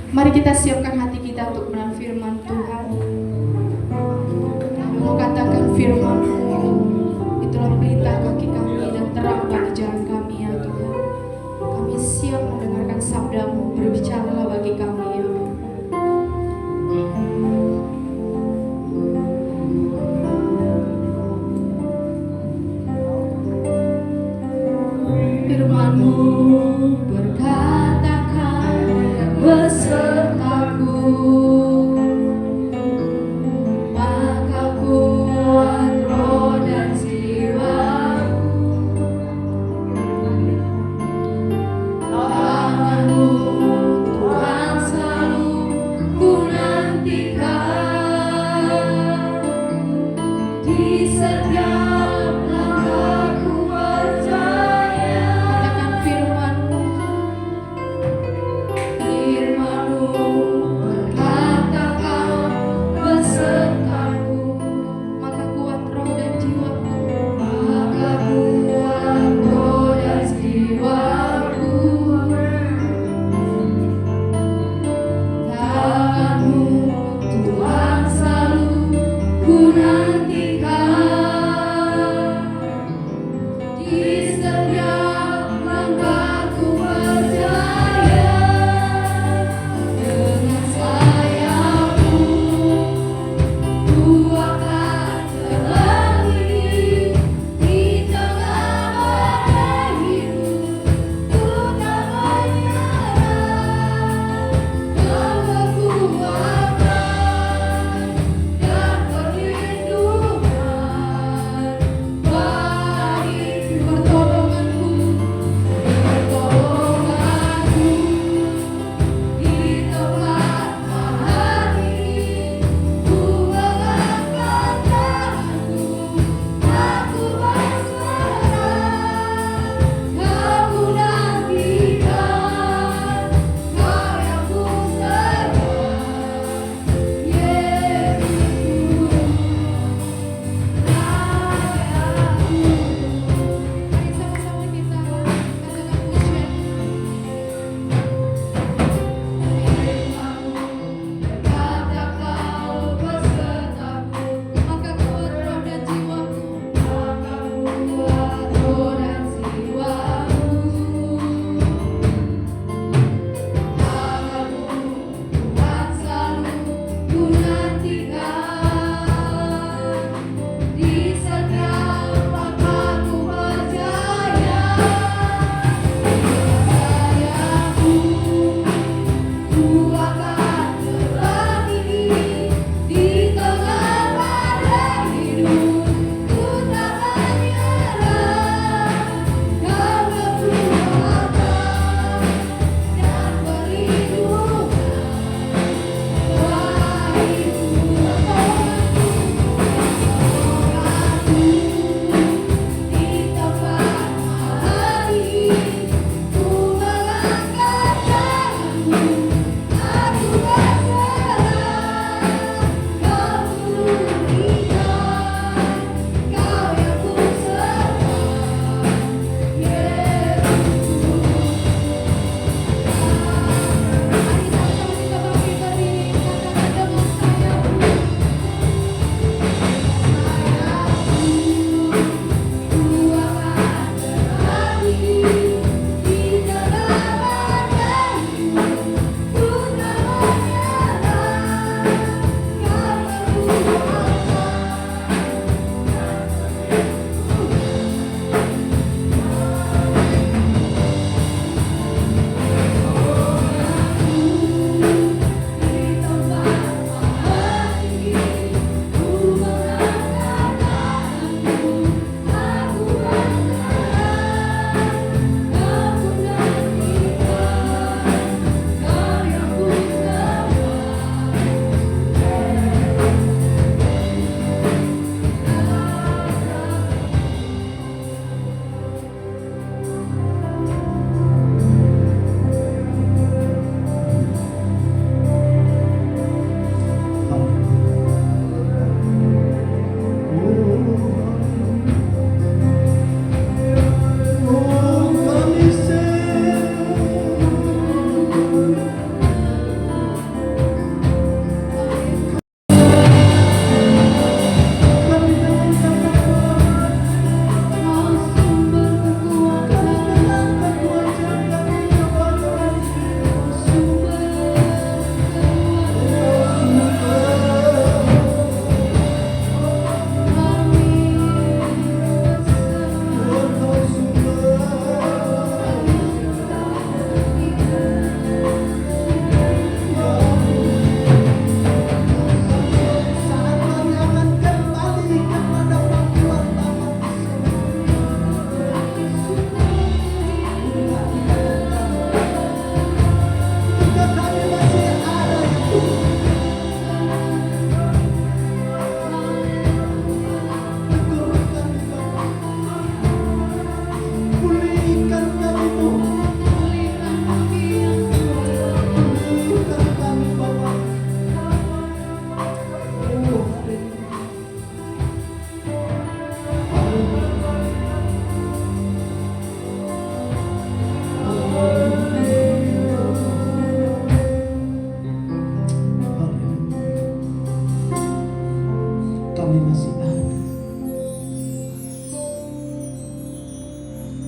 Mari kita siapkan hati kita untuk mendengar firman Tuhan. Kami mau katakan firman-Mu, itulah pelita kaki kami dan terang bagi jalan kami ya Tuhan. Kami siap mendengarkan sabda-Mu, berbicaralah bagi kami ya Tuhan. Firman-Mu berkatakan besertaku, maka kuat roh dan jiwaku. Tangan-Mu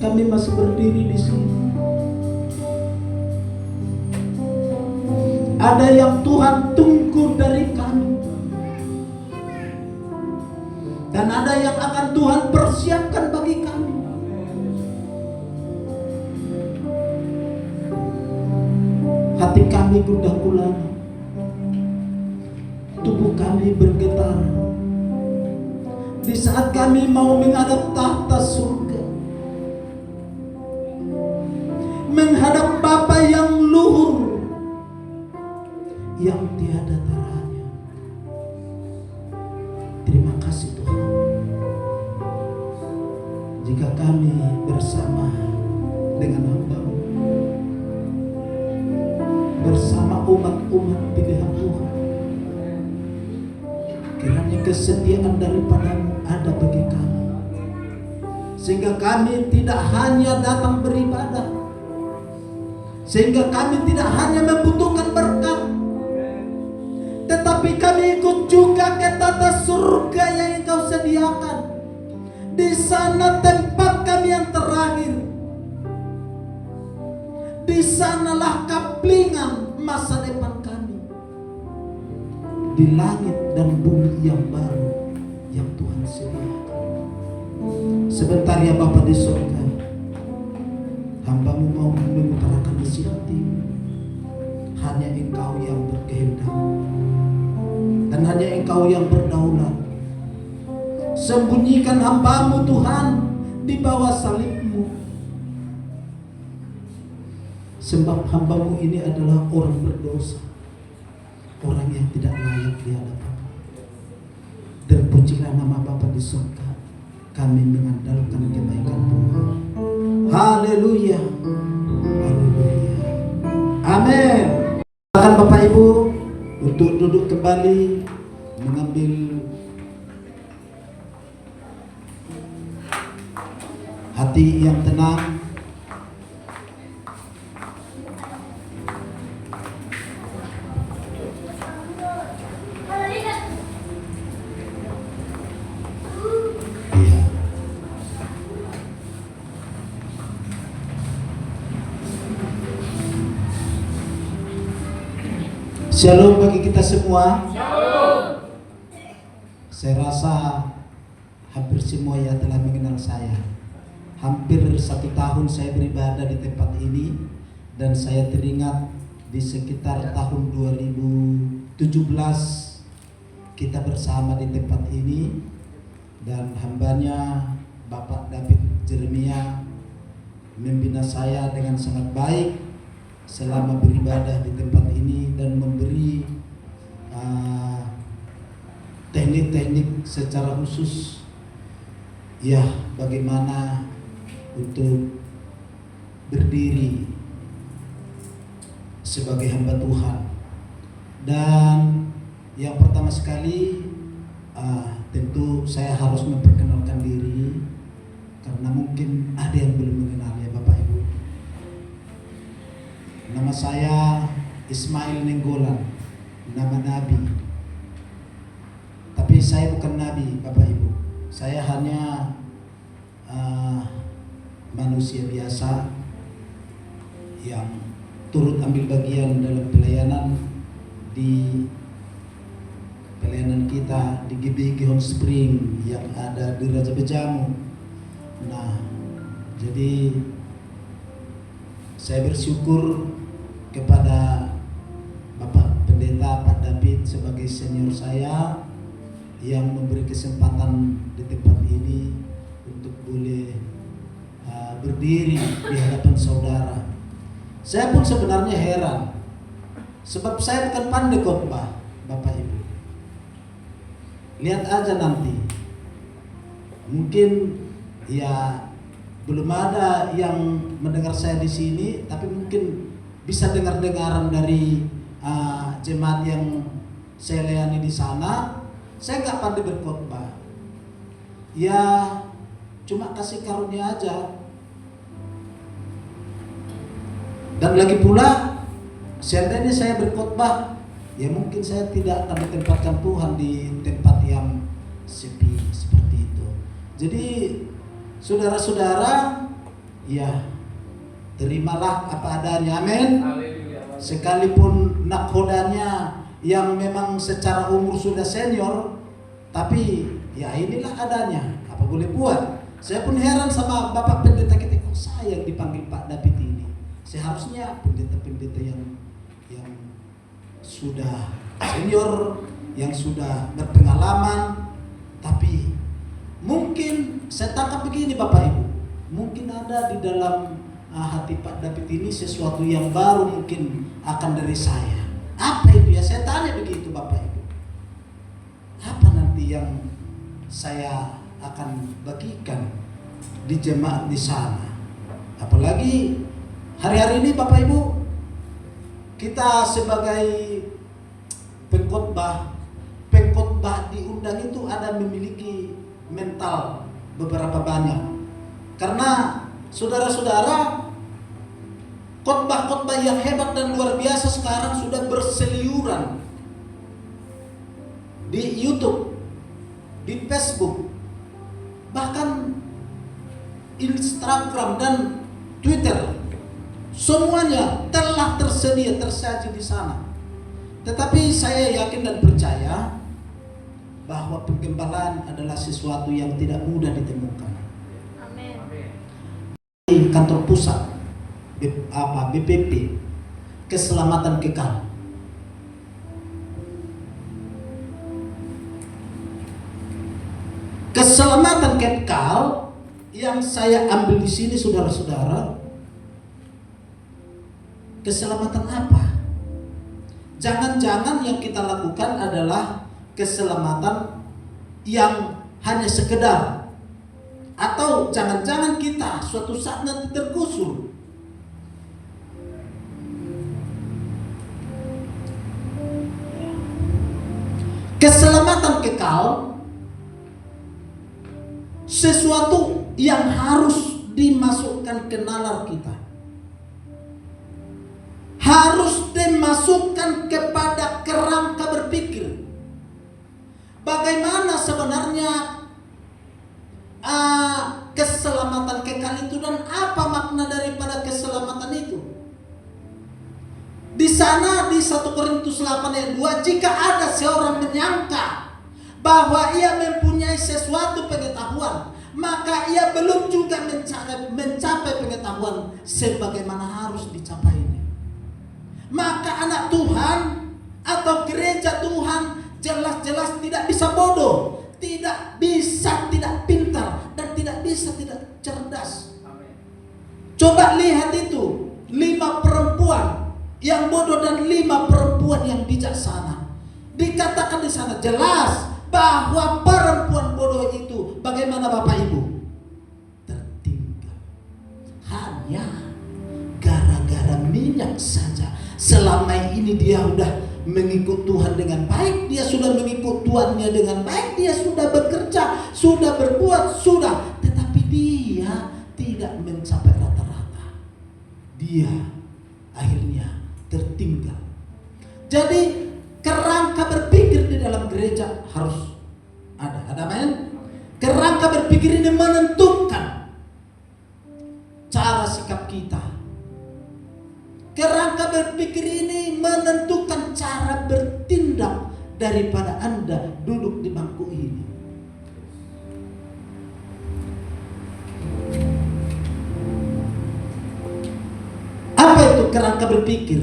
Kami masih berdiri di sini. Ada yang Tuhan tunggu dari kami, dan ada yang akan Tuhan persiapkan bagi kami. Hati kami gundah gulana, tubuh kami bergetar di saat kami mau menghadap tahta surga, menghadap Bapa yang luhur, yang tiada taranya. Terima kasih Tuhan, jika kami bersama dengan hamba-Mu, bersama umat-umat pilihan Tuhan, kiranya kesetiaan daripada-Mu ada bagi kami, sehingga kami tidak hanya datang beribadah, sehingga kami tidak hanya membutuhkan berkat, tetapi kami ikut juga ke tata surga yang Engkau sediakan. Di sana tempat kami yang terakhir, di sanalah kaplingan masa depan kami, di langit dan bumi yang baru yang Tuhan sediakan. Sebentar ya Bapa di surga, hamba-Mu mau mengutarakan isi hati-Mu. Hanya Engkau yang berkehendak, dan hanya Engkau yang berdaulat. Sembunyikan hamba-Mu Tuhan di bawah salib-Mu, sebab hamba-Mu ini adalah orang berdosa, orang yang tidak layak di hadapan-Mu. Terpujilah nama Bapa di surga, kami mengandalkan kebaikan Tuhan. Haleluya, haleluya, amin. Silakan Bapak Ibu untuk duduk kembali, mengambil hati yang tenang. Shalom bagi kita semua. Shalom. Saya rasa hampir semua ya telah mengenal saya. Hampir 1 tahun saya beribadah di tempat ini, dan saya teringat di sekitar tahun 2017 kita bersama di tempat ini, dan hambanya Bapak David Jeremia membina saya dengan sangat baik selama beribadah di tempat ini, dan memberi teknik-teknik secara khusus ya bagaimana untuk berdiri sebagai hamba Tuhan. Dan yang pertama sekali tentu saya harus memperkenalkan diri, karena mungkin ada yang belum mengenal ya Bapak Ibu. Nama saya Ismail Nenggolan, nama Nabi. Tapi saya bukan Nabi Bapak Ibu. Saya hanya manusia biasa yang turut ambil bagian dalam pelayanan kita di GBG Home Spring yang ada di Raja Bejamu. Nah, jadi saya bersyukur kepada Bapak Pendeta Pak David sebagai senior saya yang memberi kesempatan di tempat ini untuk boleh berdiri di hadapan saudara. Saya pun sebenarnya heran Sebab saya bukan pandai khotbah, Bapak Ibu. Lihat aja nanti. Mungkin ya belum ada yang mendengar saya di sini, tapi mungkin bisa dengar-dengaran dari jemaat yang saya layani di sana. Saya nggak pandai berkhotbah. Ya cuma kasih karunia aja. Dan lagi pula, seandainya saya berkhotbah, ya mungkin saya tidak akan ditempatkan Tuhan di tempat yang sepi seperti itu. Jadi saudara-saudara, ya terimalah apa adanya, amin. Sekalipun nakhodanya yang memang secara umur sudah senior, tapi ya inilah adanya, apa boleh buat. Saya pun heran sama Bapak Pendeta kita, kok saya yang dipanggil Pak David ini. Seharusnya pendeta-pendeta yang sudah senior, yang sudah berpengalaman. Tapi mungkin saya tangkap begini Bapak Ibu, mungkin ada di dalam hati Pak David ini sesuatu yang baru mungkin akan dari saya. Apa itu ya? Saya tanya begitu Bapak Ibu. Apa nanti yang saya akan bagikan di jemaat di sana? Apalagi hari-hari ini Bapak Ibu, kita sebagai pengkhotbah diundang itu ada memiliki mental beberapa banyak. Karena saudara-saudara, khotbah-khotbah yang hebat dan luar biasa sekarang sudah berseliuran di YouTube, di Facebook, bahkan Instagram dan Twitter. Semuanya telah tersaji di sana. Tetapi saya yakin dan percaya bahwa penggembalaan adalah sesuatu yang tidak mudah ditemukan. Amin. Di kantor pusat BPP, keselamatan kekal. Keselamatan kekal yang saya ambil di sini, saudara-saudara, keselamatan apa? Jangan-jangan yang kita lakukan adalah keselamatan yang hanya sekedar, atau jangan-jangan kita suatu saat nanti tergusur. Keselamatan kekal sesuatu yang harus dimasukkan ke nalar kita, harus dimasukkan kepada kerangka berpikir. Bagaimana sebenarnya keselamatan kekal itu dan apa makna daripada keselamatan itu? Di sana di 1 Korintus 8 ayat 2, jika ada seorang menyangka bahwa ia mempunyai sesuatu pengetahuan, maka ia belum juga mencapai pengetahuan sebagaimana harus dicapainya. Maka anak Tuhan atau gereja Tuhan jelas-jelas tidak bisa bodoh, tidak bisa tidak pintar, dan tidak bisa tidak cerdas. Coba lihat itu, 5 perempuan yang bodoh dan 5 perempuan yang bijaksana. Dikatakan di sana jelas bahwa perempuan bodoh itu bagaimana Bapak Ibu? Tertinggal. Hanya gara-gara minyak saja. Selama ini dia sudah mengikut Tuhan dengan baik, dia sudah mengikut Tuhannya dengan baik, dia sudah bekerja, sudah berbuat, sudah, tetapi dia tidak mencapai rata-rata. Dia akhirnya tertinggal. Jadi kerangka berpikir di dalam gereja harus ada. Ada amin? Kerangka berpikir ini menentukan cara sikap kita. Kerangka berpikir ini menentukan cara bertindak daripada Anda duduk di bangku ini. Apa itu kerangka berpikir?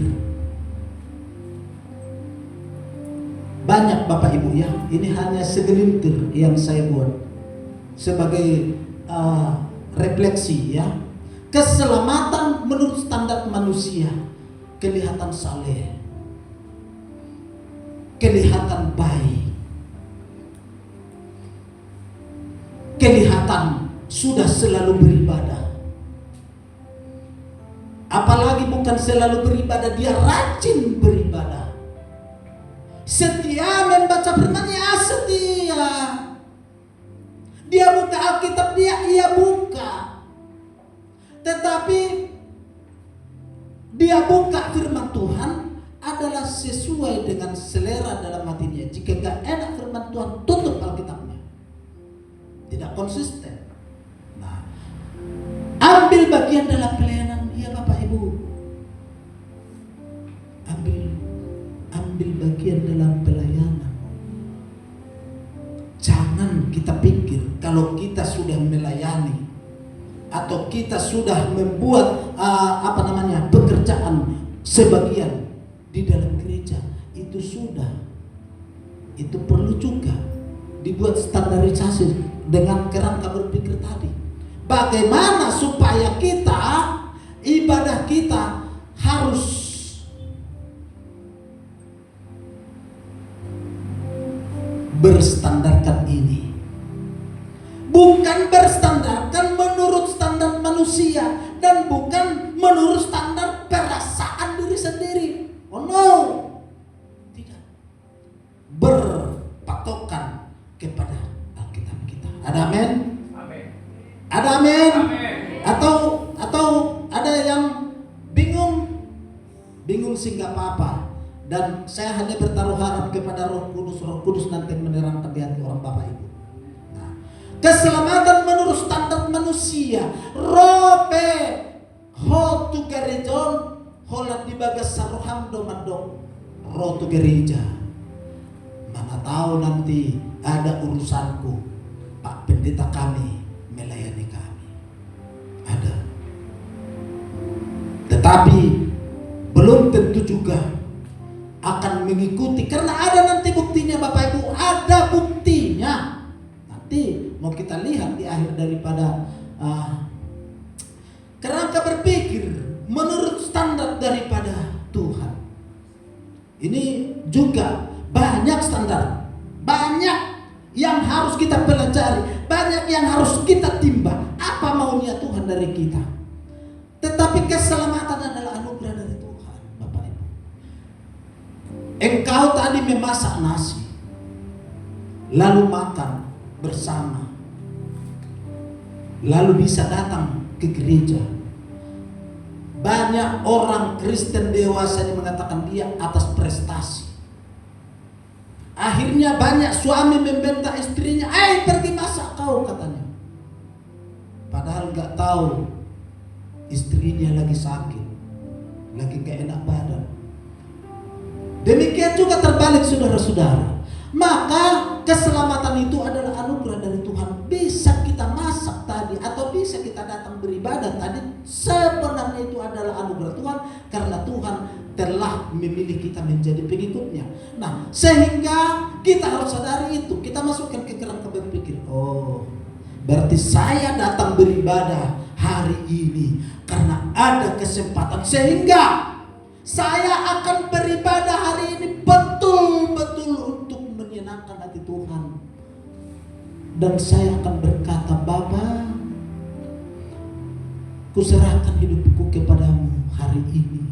Banyak Bapak Ibu ya, ini hanya segelintir yang saya buat sebagai refleksi ya. Keselamatan menurut standar manusia kelihatan saleh, kelihatan baik, kelihatan sudah selalu beribadah. Apalagi bukan selalu beribadah, dia rajin beribadah. Setia membaca firman-Nya, setia. Dia buka Alkitab, ia buka. Tetapi dia buka firman Tuhan adalah sesuai dengan selera dalam hatinya. Jika gak enak firman Tuhan, tutup Alkitabnya. Tidak konsisten. Nah, ambil bagian dalam pelayanan, ya Bapak Ibu. Ambil bagian dalam pelayanan. Jangan kita pikir kalau kita sudah melayani atau kita sudah membuat pekerjaan sebagian di dalam gereja, itu sudah. Itu perlu juga dibuat standarisasi dengan kerangka berpikir tadi. Bagaimana supaya kita, ibadah kita harus berstandarkan ini. Bukan berstandarkan menurut standar manusia dan bukan menurut standar perasaan diri sendiri. Oh no. Tidak. Berpatokan kepada Alkitab kita. Ada amin? Amin. Ada amin? Amin. Atau ada yang bingung sih nggak apa-apa. Dan saya hanya bertaruh harap kepada Roh Kudus nanti menerangkan di hati orang Bapak Ibu. Nah, keselamatan menurut standar manusia, rope ho tu gerejon holat di bagas saroham domandong roh tu gereja. Mana tahu nanti ada urusanku, Pak Pendeta kami melayani kami. Ada. Tetapi belum tentu juga akan mengikuti, karena ada nanti buktinya Bapak Ibu, ada buktinya. Nanti mau kita lihat di akhir daripada kerangka berpikir menurut standar daripada Tuhan. Ini juga banyak standar, banyak yang harus kita pelajari, banyak yang harus kita timbang. Apa maunya Tuhan dari kita? Tetapi keselamatan adalah anugerah dari Tuhan, Bapak Ibu. Engkau tadi memasak nasi, lalu makan bersama, lalu bisa datang ke gereja. Banyak orang Kristen dewasa yang mengatakan dia atas prestasi. Akhirnya banyak suami membentak istrinya, pergi masak kau, katanya. Padahal gak tahu istrinya lagi sakit, lagi gak enak badan. Demikian juga terbalik, saudara-saudara. Maka keselamatan itu adalah anugerah dari Tuhan. Bisa kita masak tadi atau bisa kita datang beribadah tadi, sebenarnya itu adalah anugerah Tuhan, karena Tuhan telah memilih kita menjadi pengikutnya. Nah, sehingga kita harus sadari itu. Kita masukkan ke kerangka berpikir, oh, berarti saya datang beribadah hari ini karena ada kesempatan, sehingga saya akan beribadah hari ini betul-betul untuk menyenangkan hati Tuhan. Dan saya akan berkata, Bapa, kuserahkan hidupku kepadamu hari ini.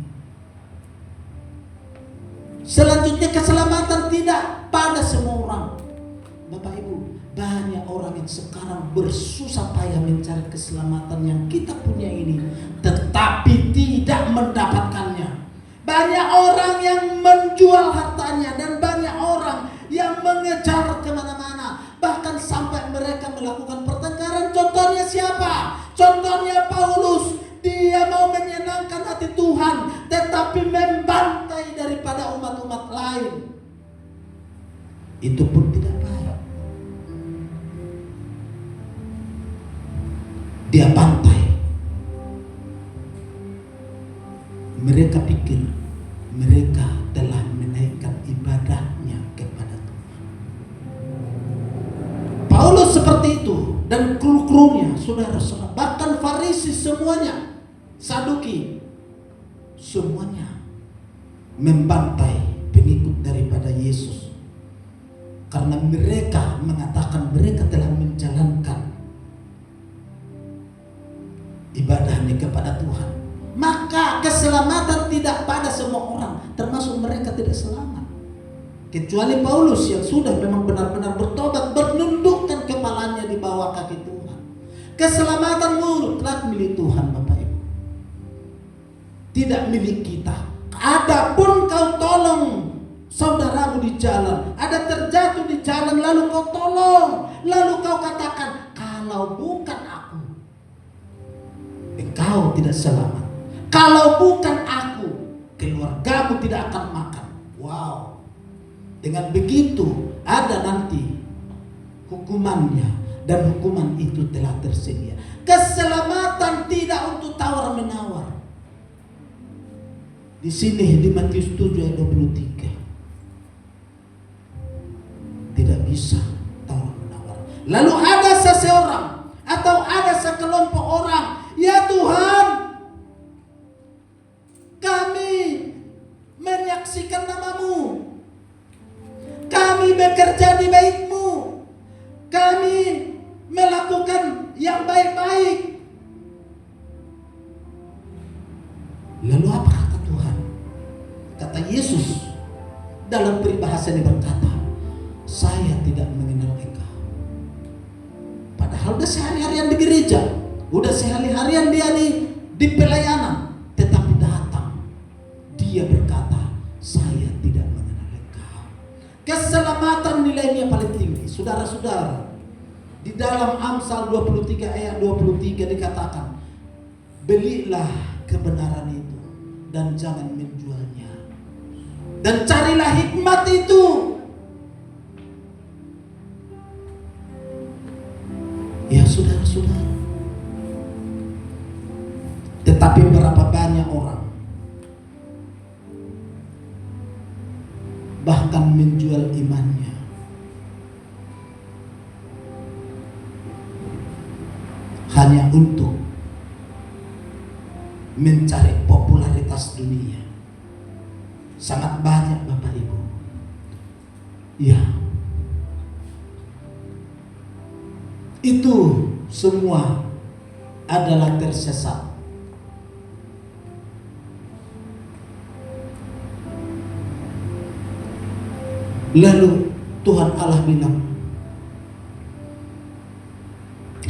Selanjutnya, keselamatan tidak pada semua orang. Bapak Ibu, banyak orang yang sekarang bersusah payah mencari keselamatan yang kita punya ini, tetapi tidak mendapatkannya. Banyak orang yang menjual hartanya, dan banyak orang yang mengejar kemana-mana, bahkan sampai mereka melakukan pertengkaran. Contohnya siapa? Contohnya Paulus. Dia mau menyenangkan hati Tuhan, tetapi membantai daripada umat-umat lain. Itu pun tidak baik. Dia bantai. Mereka pikir mereka telah menaikkan ibadahnya kepada Tuhan. Paulus seperti itu, dan kru-krunya, saudara-saudara, bahkan Farisi semuanya, Saduki semuanya membantai pengikut daripada Yesus. Karena mereka mengatakan mereka telah menjalankan ibadahnya kepada Tuhan. Maka keselamatan tidak pada semua orang, termasuk mereka tidak selamat. Kecuali Paulus yang sudah memang benar-benar bertobat, menundukkan kepalanya di bawah kaki Tuhan. Keselamatan mutlak milik Tuhan, Bapak Ibu. Tidak milik kita. Adapun kau tolong saudaramu di jalan, ada terjatuh di jalan, lalu kau tolong, lalu kau katakan, kalau bukan aku, engkau tidak selamat. Kalau bukan aku, keluargamu tidak akan makan. Wow. Dengan begitu ada nanti hukumannya, dan hukuman itu telah tersedia. Keselamatan tidak untuk tawar-menawar. Di sini di Matius 7 ayat 23. Tidak bisa tawar-menawar. Lalu ada seseorang atau ada sekelompok orang, ya Tuhan, kami menyaksikan namamu, kami bekerja di bait-Mu, kami melakukan yang baik-baik. Lalu apa kata Tuhan? Kata Yesus dalam peribahasa ini berkata, saya tidak mengenal engkau. Padahal udah sehari-harian di gereja, udah sehari-harian dia di pelayanan, tetapi datang dia berkata, saya tidak mengenal engkau. Keselamatan nilainya paling tinggi, saudara-saudara. Di dalam Amsal 23 ayat 23 dikatakan, belilah kebenaran itu dan jangan menjualnya, dan carilah hikmat itu. Ya saudara-saudara, tetapi berapa banyak orang bahkan menjual imannya hanya untuk mencari popularitas dunia. Sangat banyak Bapak Ibu. Ya, itu semua adalah tersesat. Lalu Tuhan Allah bilang,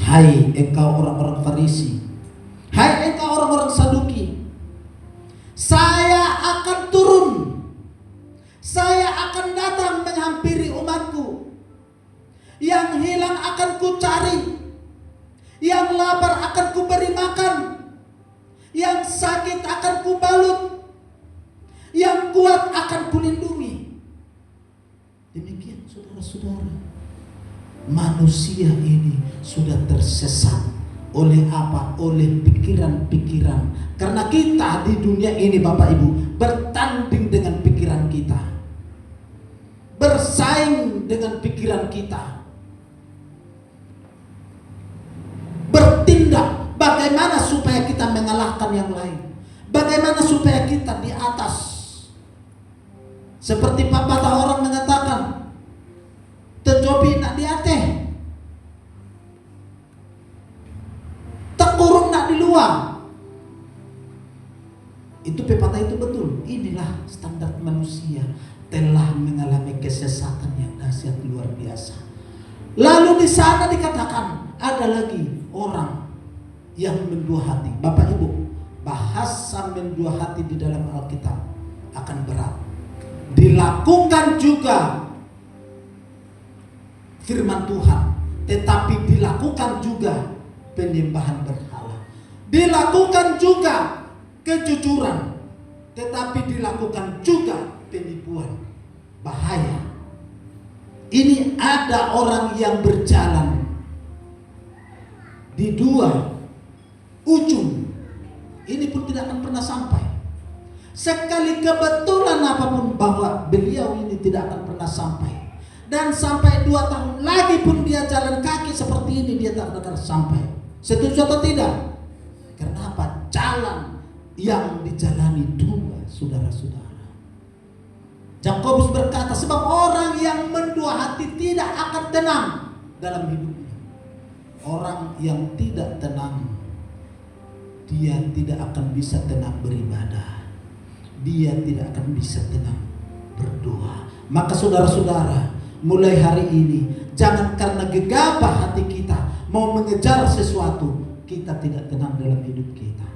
hai engkau orang-orang Farisi, hai engkau orang-orang Saduki, saya akan turun, saya akan datang menghampiri umatku. Yang hilang akan ku cari, yang lapar akan ku beri makan, yang sakit akan ku balut, yang kuat akan ku lindungi. Demikian saudara-saudara, manusia ini sudah tersesat oleh apa? Oleh pikiran-pikiran. Karena kita di dunia ini Bapak Ibu bertanding dengan pikiran kita, bersaing dengan pikiran kita, bertindak bagaimana supaya kita mengalahkan yang lain, bagaimana supaya kita di atas. Seperti pepatah orang mengatakan, tercobi nak diateh, tekurung nak di luar. Itu pepatah itu betul. Inilah standar manusia telah mengalami kesesatan yang dahsyat luar biasa. Lalu di sana dikatakan ada lagi orang yang mendua hati. Bapak Ibu, bahasa mendua hati di dalam Alkitab akan berat. Dilakukan juga firman Tuhan, tetapi dilakukan juga penyembahan berhala. Dilakukan juga kejujuran, tetapi dilakukan juga penipuan. Bahaya. Ini ada orang yang berjalan di dua ujung. Ini pun tidak akan pernah sampai. Sekali kebetulan apapun bahwa beliau ini tidak akan pernah sampai. Dan sampai 2 tahun lagi pun dia jalan kaki seperti ini, dia tak akan sampai. Setuju atau tidak? Karena apa? Jalan yang dijalani dua saudara-saudara. Yakobus berkata, sebab orang yang mendua hati tidak akan tenang dalam hidupnya. Orang yang tidak tenang, dia tidak akan bisa tenang beribadah. Dia tidak akan bisa tenang berdoa. Maka saudara-saudara, mulai hari ini, jangan karena gegabah hati kita mau mengejar sesuatu, kita tidak tenang dalam hidup kita.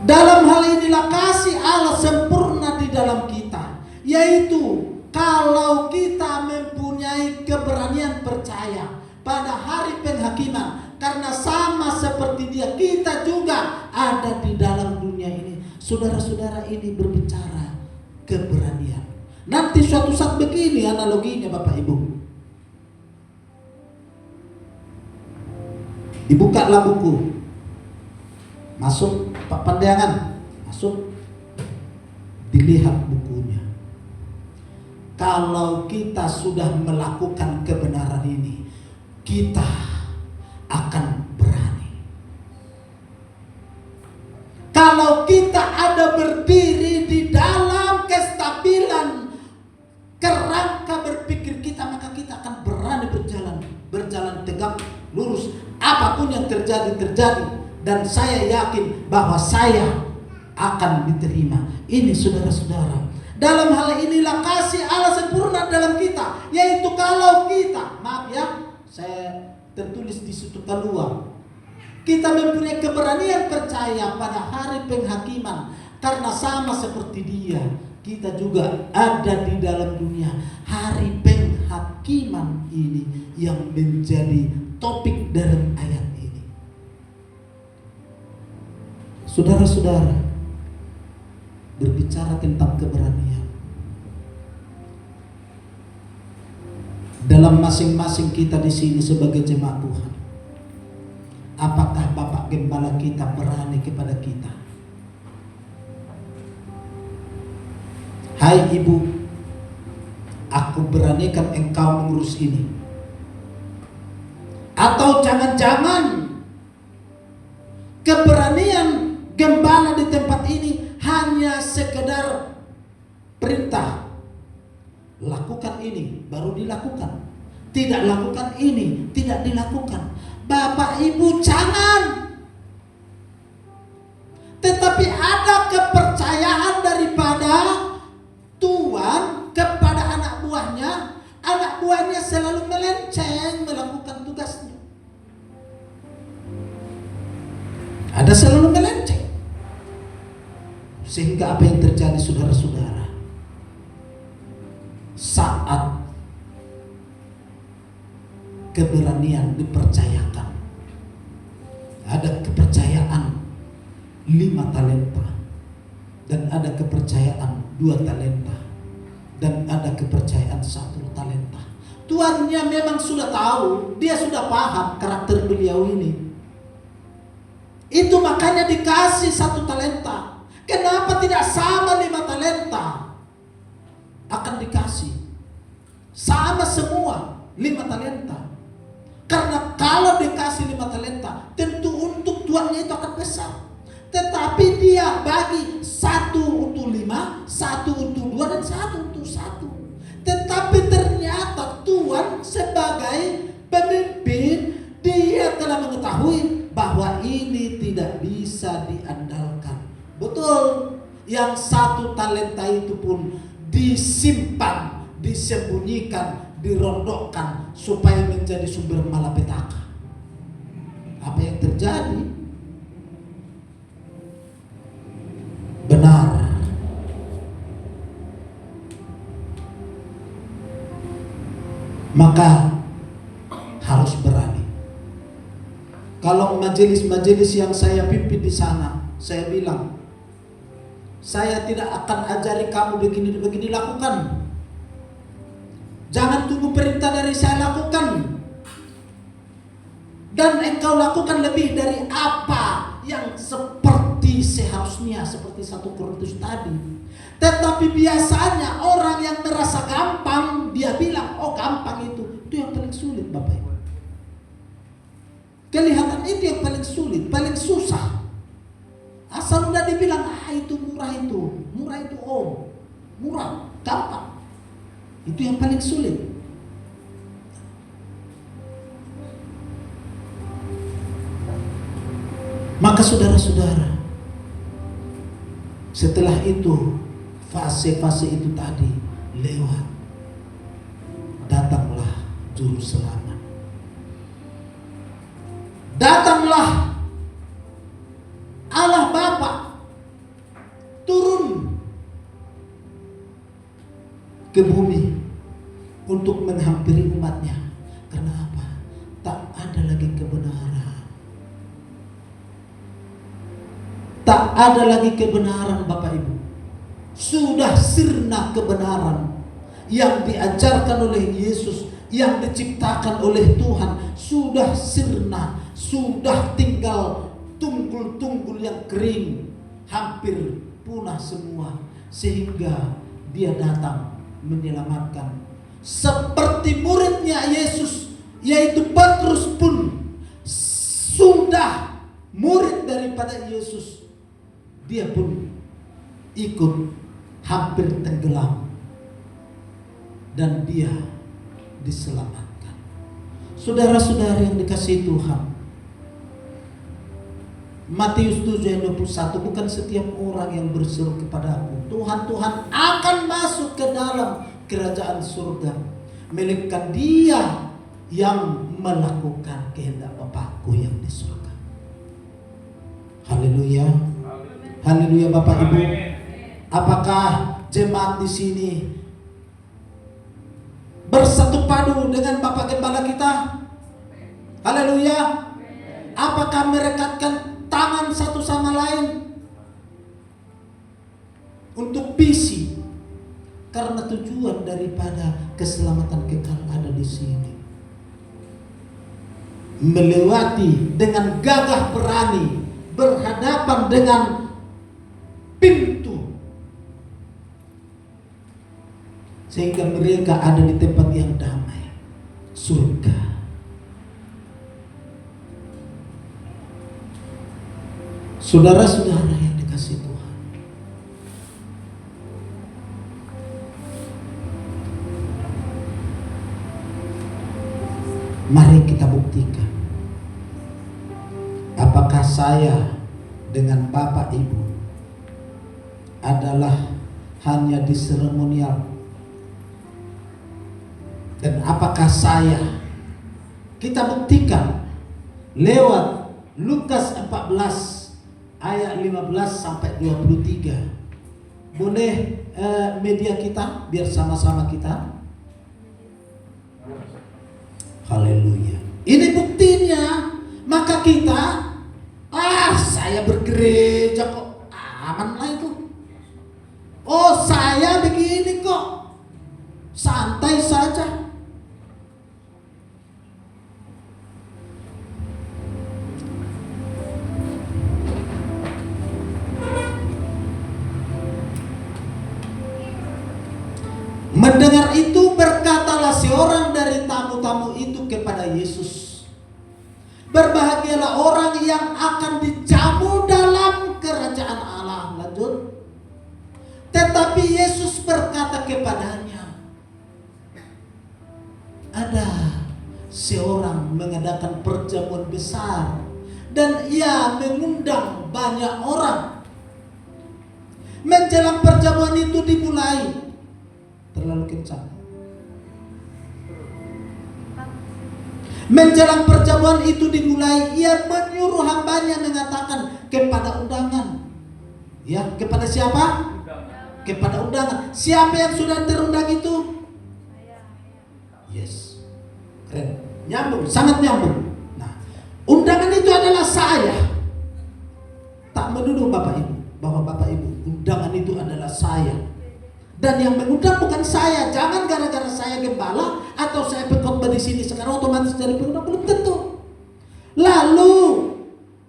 Dalam hal inilah kasih Allah sempurna di dalam kita, yaitu kalau kita mempunyai keberanian percaya pada hari penghakiman, karena sama seperti Dia, kita juga ada di dalam dunia ini. Saudara-saudara, ini berbicara keberanian. Nanti suatu saat begini analoginya Bapak Ibu. Dibukalah buku, masuk Pak Pandangan, masuk, dilihat bukunya. Kalau kita sudah melakukan kebenaran ini, kita akan berani. Kalau kita ada berdiri di dalam kestabilan kerangka berpikir kita, maka kita akan berani berjalan tegak lurus. Apapun yang terjadi, dan saya yakin bahwa saya akan diterima. Ini saudara-saudara, dalam hal inilah kasih Allah sempurna dalam kita, yaitu kalau kita, maaf ya, saya tertulis di situ keluar, kita mempunyai keberanian percaya pada hari penghakiman, karena sama seperti Dia, kita juga ada di dalam dunia. Hari penghakiman ini yang menjadi topik dalam ayat ini. Saudara-saudara, berbicara tentang keberanian, dalam masing-masing kita di sini sebagai jemaat Tuhan, apakah Bapak Gembala kita berani kepada kita? Hai Ibu, aku beranikan engkau mengurus ini. Atau jangan-jangan keberanian gembala di tempat ini hanya sekedar perintah, lakukan ini baru dilakukan, tidak lakukan ini tidak dilakukan. Bapak Ibu jangan, tetapi ada kepercayaan daripada Tuhan kepada anak buahnya. Anak buahnya selalu melenceng melakukan tugasnya, ada selalu melenceng. Sehingga apa yang terjadi saudara-saudara, saat keberanian dipercayakan, ada kepercayaan 5 talenta, dan ada kepercayaan 2 talenta, dan ada kepercayaan 1 talenta. Tuannya memang sudah tahu, dia sudah paham karakter beliau ini. Itu makanya dikasih 1 talenta. Kenapa tidak sama 5 talenta? Akan dikasih sama semua 5 talenta. Karena kalau dikasih 5 talenta, tentu untuk tuannya itu akan besar. Tetapi dia bagi 1 untuk 5, 1 untuk 2, dan 1 untuk 1. Tetapi ternyata Tuhan sebagai pemimpin, Dia telah mengetahui bahwa ini tidak bisa diandalkan. Betul, yang 1 talenta itu pun disimpan, disembunyikan, dirondokkan supaya menjadi sumber malapetaka. Apa yang terjadi? Benar. Maka harus berani. Kalau majelis-majelis yang saya pimpin di sana, saya bilang, saya tidak akan ajari kamu begini-begini, lakukan. Jangan tunggu perintah dari saya, lakukan. Dan engkau lakukan lebih dari apa yang seperti seharusnya, seperti 1 Korintus tadi. Tetapi biasanya orang yang merasa gampang, dia bilang, oh gampang itu yang paling sulit Bapak Ibu. Kelihatan itu yang paling sulit, paling susah. Asal udah dibilang, itu murah itu, oh murah, gampang. Itu yang paling sulit. Maka saudara-saudara, setelah itu fase-fase itu tadi lewat, datanglah juru selamat. Datanglah Allah Bapa turun ke bumi untuk menghampiri umatnya. Karena apa? Tak ada lagi kebenaran. Tak ada lagi kebenaran, Bapak Ibu. Sudah sirna kebenaran yang diajarkan oleh Yesus, yang diciptakan oleh Tuhan. Sudah sirna, sudah tinggal tunggul-tunggul yang kering, hampir punah semua. Sehingga dia datang menyelamatkan. Seperti muridnya Yesus, yaitu Petrus pun sudah murid daripada Yesus. Dia pun ikut hampir tenggelam dan dia diselamatkan. Saudara-saudara yang dikasihi Tuhan, Matius 7:21, bukan setiap orang yang berseru kepadaku, Tuhan, Tuhan, akan masuk ke dalam kerajaan surga, melainkan dia yang melakukan kehendak Bapakku yang di surga. Haleluya. Haleluya Bapak Ibu. Apakah jemaat di sini bersatu padu dengan Bapak Gembala kita? Haleluya. Apakah merekatkan tangan satu sama lain untuk visi? Karena tujuan daripada keselamatan kekal ada di sini. Melewati dengan gagah berani, berhadapan dengan pintu, sehingga mereka ada di tempat yang damai, surga. Saudara-saudara yang dikasihi Tuhan, mari kita buktikan apakah saya dengan Bapak Ibu adalah hanya di seremonial, dan apakah kita buktikan lewat Lukas 14 ayat 15 sampai 23. Boleh media kita biar sama-sama kita. Haleluya. Ini buktinya. Maka kita, saya bergereja kok, aman lah itu. Oh, saya begini kok, santai saja. Mendengar itu, berkatalah seorang dari tamu-tamu itu kepada Yesus, berbahagialah orang yang akan dijamu dalam kerajaan Allah. Lanjut. Tetapi Yesus berkata kepadanya, ada seorang mengadakan perjamuan besar dan ia mengundang banyak orang. Menjelang perjamuan itu dimulai, terlalu kencang. Menjelang perjamuan itu dimulai, ia menyuruh hambanya mengatakan kepada undangan. Ya, kepada siapa? Kepada undangan. Siapa yang sudah terundang itu? Yes. Keren. Nyambung, sangat nyambung. Nah, undangan itu adalah saya. Tak menuduh Bapak Ibu bahwa Bapak Ibu, undangan itu adalah saya. Dan yang mengundang bukan saya. Jangan gara-gara saya gembala atau saya berkhotbah di sini sekarang otomatis jadi pengundang, belum tentu. Lalu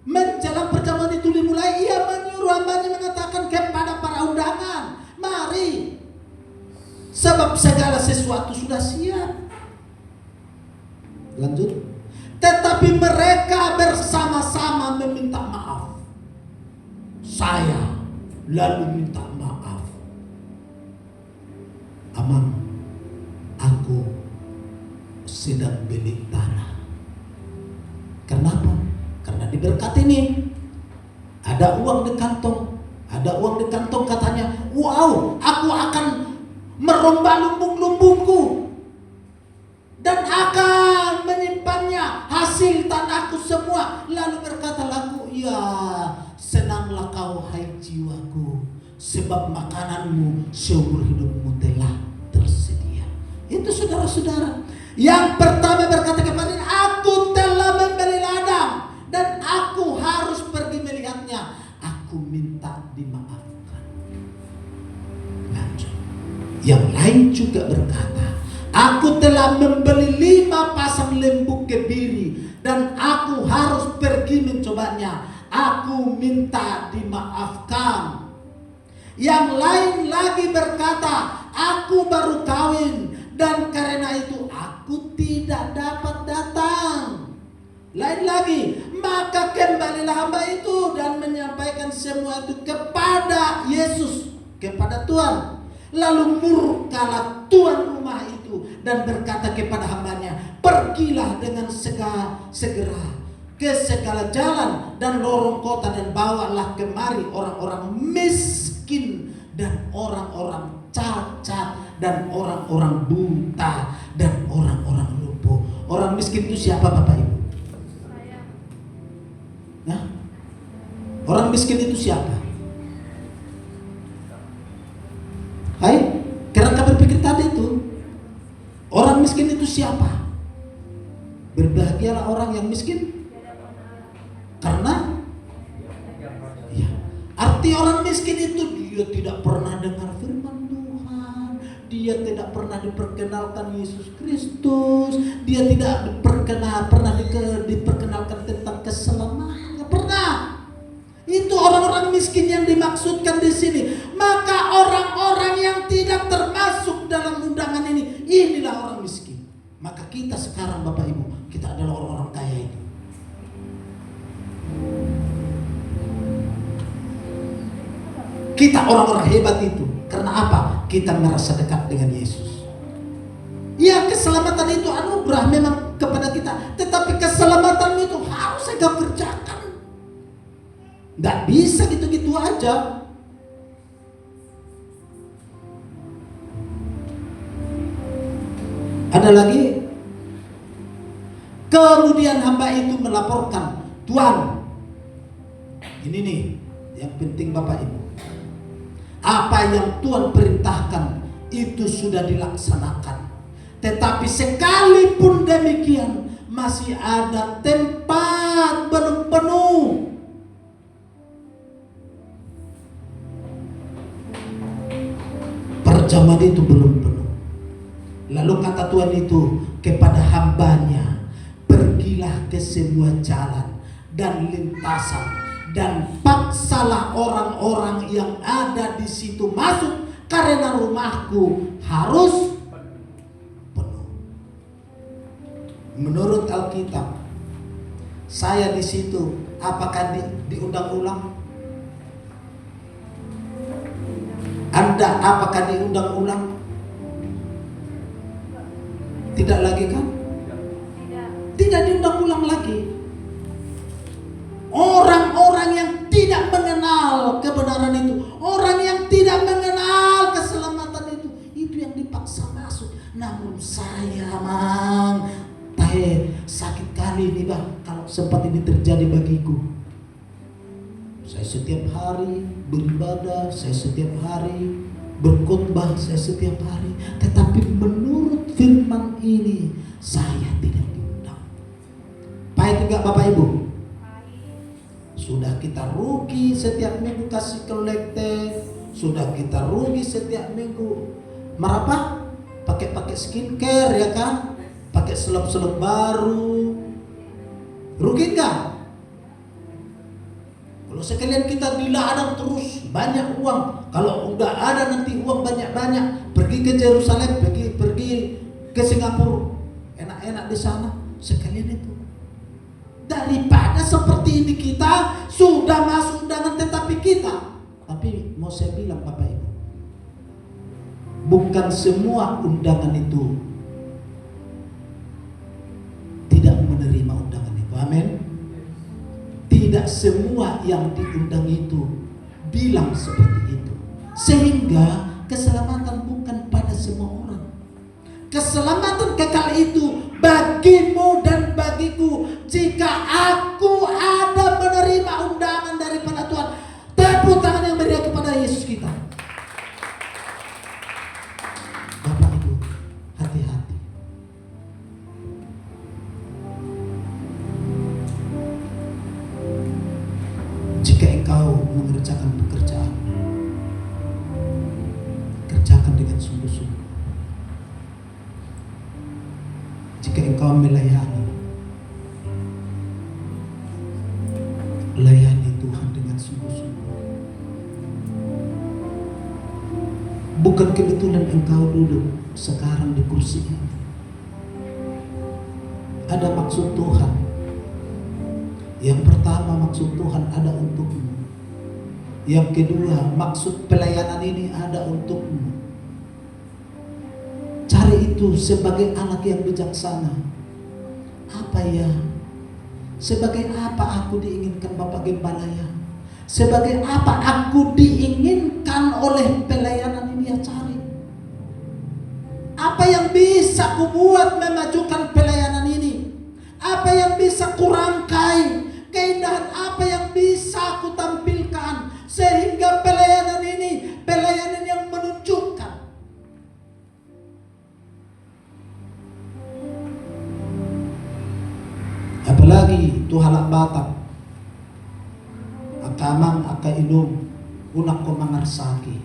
menjelang perjamuan itu dimulai, ia menyuruh hambanya mengatakan kepada para undangan, mari, sebab segala sesuatu sudah siap. Lanjut. Tetapi mereka bersama-sama meminta maaf. saya lalu minta maaf. Amang, aku sedang beli tanah. Kenapa? Karena diberkati nih. Ada uang di kantong. Ada uang di kantong katanya. Wow, aku akan merombak lumbung-lumbungku dan akan menyimpannya hasil tanahku semua. Lalu berkatalah aku, ya senanglah kau hai jiwaku, sebab makananmu seumur hidupmu telah tersedia. Itu saudara-saudara. Yang pertama berkata kepadanya, aku telah membeli ladang dan aku harus pergi melihatnya. Aku minta dimaafkan. Lanjut. Yang lain juga berkata, aku telah membeli 5 pasang lembu kebiri dan aku harus pergi mencobanya. Aku minta dimaafkan. Yang lain lagi berkata, aku baru kawin dan karena itu aku tidak dapat datang. Lain lagi, maka kembalilah hamba itu dan menyampaikan semua itu kepada Yesus, kepada Tuhan. Lalu murkalah tuan rumah itu dan berkata kepada hambanya, pergilah dengan segera ke segala jalan dan lorong kota dan bawalah kemari orang-orang miskin dan orang-orang cacat dan orang-orang buta dan orang-orang lumpuh. Orang miskin itu siapa Bapak Ibu? Nah, orang miskin itu siapa? Hai, kerangka berpikir tadi itu. Orang miskin itu siapa? Berbahagialah orang yang miskin. Karena ya, arti orang miskin itu dia tidak pernah dengar firman Tuhan, dia tidak pernah diperkenalkan Yesus Kristus, dia tidak pernah diperkenalkan tentang keselamatan, nggak pernah. Itu orang-orang miskin yang dimaksudkan di sini. Maka orang-orang yang tidak termasuk dalam undangan ini, inilah orang miskin. Maka kita sekarang Bapak Ibu, kita adalah orang-orang kaya itu. Kita orang-orang hebat itu. Karena apa? Kita merasa dekat dengan Yesus. Ya, keselamatan itu anugerah memang kepada kita, tetapi keselamatan itu harus engkau kerjakan. Nggak bisa gitu-gitu aja. Ada lagi. Kemudian hamba itu melaporkan, Tuhan, ini nih yang penting Bapak Ibu. Apa yang Tuhan perintahkan itu sudah dilaksanakan. Tetapi sekalipun demikian masih ada tempat belum penuh. Perjamuan itu belum penuh. Lalu kata Tuhan itu kepada hambanya, pergilah ke semua jalan dan lintasan dan paksalah orang-orang yang ada di situ masuk, karena rumahku harus penuh. Menurut Alkitab, saya di situ apakah diundang ulang? Anda apakah diundang ulang? Tidak lagi kan? Tidak diundang ulang lagi. Orang-orang yang tidak mengenal kebenaran itu, orang yang tidak mengenal keselamatan itu yang dipaksa masuk. Namun saya sakit kali nih Bang kalau sempat ini terjadi bagiku. Saya setiap hari beribadah, saya setiap hari berkhotbah, saya setiap hari, tetapi menurut firman ini saya tidak diundang. Pahit enggak Bapak Ibu? Sudah kita rugi setiap minggu kasih kolekte, sudah kita rugi setiap minggu merapa? Pakai skincare ya kan? Pakai selop-selop baru. Rugi enggak? Kalau sekalian kita diladang terus banyak uang, kalau udah ada nanti uang banyak-banyak, pergi ke Yerusalem, pergi ke Singapura, enak-enak di sana, sekalian itu. Daripada seperti ini kita sudah masuk undangan tetapi kita. Tapi mau saya bilang Bapak Ibu, bukan semua undangan itu tidak menerima undangan itu. Amin. Tidak semua yang diundang itu bilang seperti itu. Sehingga keselamatan bukan pada semua orang. Keselamatan kekal itu bagimu dan bagiku jika aku ada menerima undangan daripada Tuhan. Tepuk tangan yang meriah kepada Yesus kita. Bapak Ibu, hati-hati. Jika engkau mengerjakan pekerjaan, kerjakan dengan sungguh-sungguh. Jika engkau melayani, layani Tuhan dengan sungguh-sungguh. Bukan kebetulan engkau duduk sekarang di kursi ini. Ada maksud Tuhan. Yang pertama, maksud Tuhan ada untukmu. Yang kedua, maksud pelayanan ini ada untukmu. Cari itu sebagai anak yang bijaksana. Apa ya? Sebagai apa aku diinginkan Bapak Gembala ya? Sebagai apa aku diinginkan oleh pelayanan ini ya, cari. Apa yang bisa ku buat memajukan pelayanan ini? Apa yang bisa ku rangkai? Keindahan apa yang bisa ku tampilkan sehingga pelayanan ini pelayanan yang menunjukkan. Apalagi tuhalak Batak, akamang akainum, unak ko mangarsaki.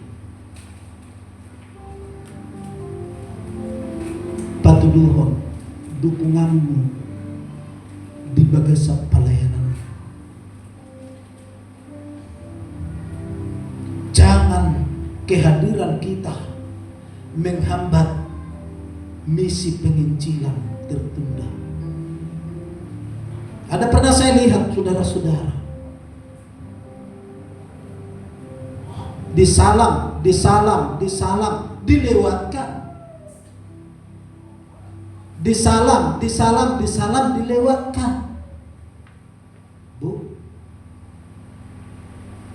Patuduhon, dukunganmu di bagasak pelayanan. Jangan kehadiran kita menghambat misi penginjilan tertunda. Ada pernah saya lihat saudara-saudara disalam, dilewatkan. Disalam, dilewatkan. Bu,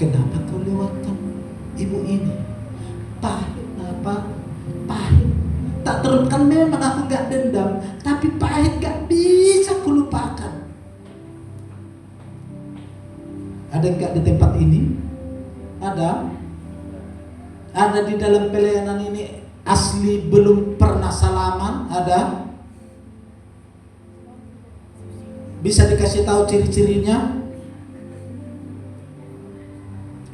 kenapa kau lewatkan ibu ini? Pahit apa? Pahit. Tak teruskan, memang aku gak dendam, tapi pahit gak bisa kulupakan. Ada enggak di tempat ini? Ada? Ada di dalam pelayanan ini asli belum pernah salaman? Ada? Bisa dikasih tahu ciri-cirinya?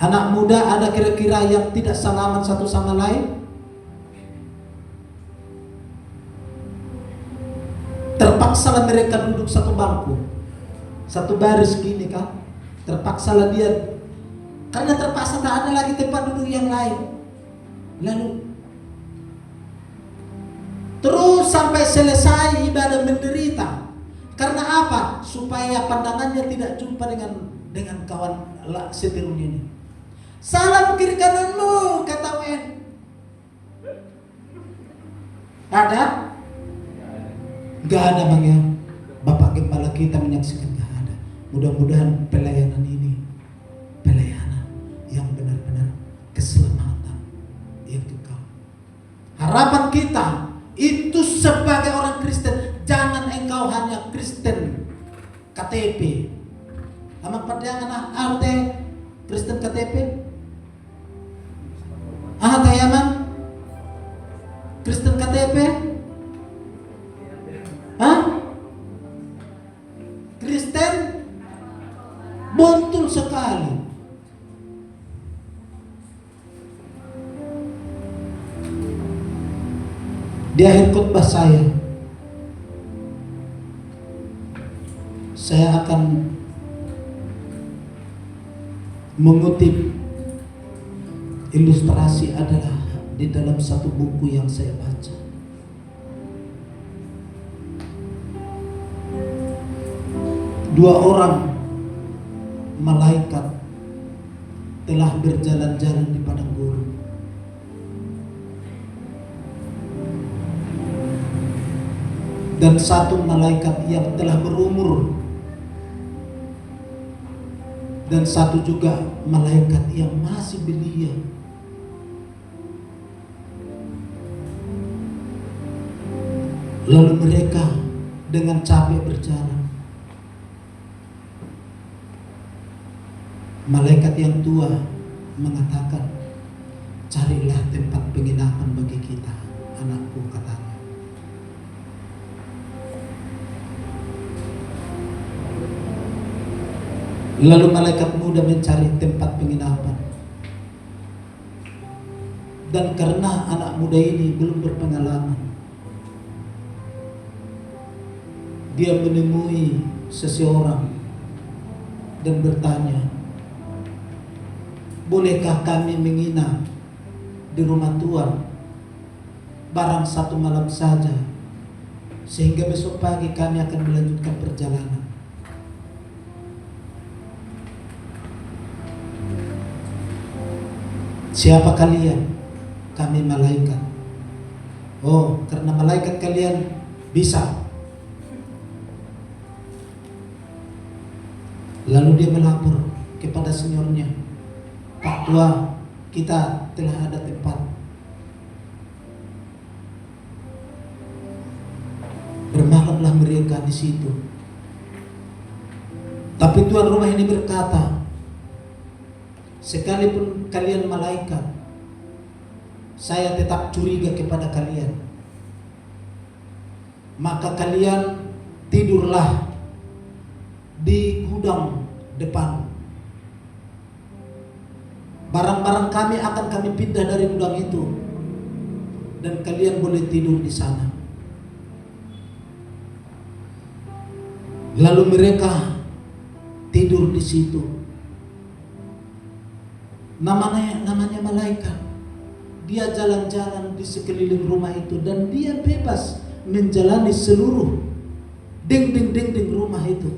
Anak muda ada kira-kira yang tidak salaman satu sama lain? Terpaksalah mereka duduk satu bangku, satu baris gini kan? Terpaksalah dia, karena terpaksa tak ada lagi tempat duduk yang lain. Lalu terus sampai selesai ibadah menderita. Karena apa? Supaya pandangannya tidak jumpa dengan kawan setirun ini. Salam kiri kananmu, kata Wen. Ada? Gak ada Bang ya. Bapak Gembala kita menyaksikan gak ada. Mudah-mudahan pelayanan ini pelayanan yang benar-benar keselamatan yang kekal. Harapan kita itu sebagai orang Kristen, jangan engkau hanya Kristen KTP. Amak pandangan arte Kristen KTP? Tayaman Kristen KTP? Kristen buntul sekali. Di akhir khotbah saya akan mengutip ilustrasi adalah di dalam satu buku yang saya baca. Dua orang malaikat telah berjalan-jalan di padang gurun. Dan satu malaikat yang telah berumur, dan satu juga malaikat yang masih belia. Lalu mereka dengan capek berjalan. Malaikat yang tua mengatakan, carilah tempat penginapan bagi kita, anakku, katanya. Lalu malaikat muda mencari tempat penginapan. Dan karena anak muda ini belum berpengalaman, dia menemui seseorang dan bertanya, bolehkah kami menginap di rumah Tuan barang satu malam saja, sehingga besok pagi kami akan melanjutkan perjalanan. Siapa kalian? Kami malaikat. Oh, karena malaikat kalian bisa. Lalu dia melapor kepada seniornya, Pak Tua, kita telah ada tempat. Bermalamlah mereka di situ. Tapi tuan rumah ini berkata, sekalipun kalian malaikat, saya tetap curiga kepada kalian. Maka kalian tidurlah di gudang depan. Barang-barang kami akan kami pindah dari gudang itu, dan kalian boleh tidur di sana. Lalu mereka tidur di situ. Namanya malaikat. Dia jalan-jalan di sekeliling rumah itu, dan dia bebas menjalani seluruh dinding-dinding rumah itu.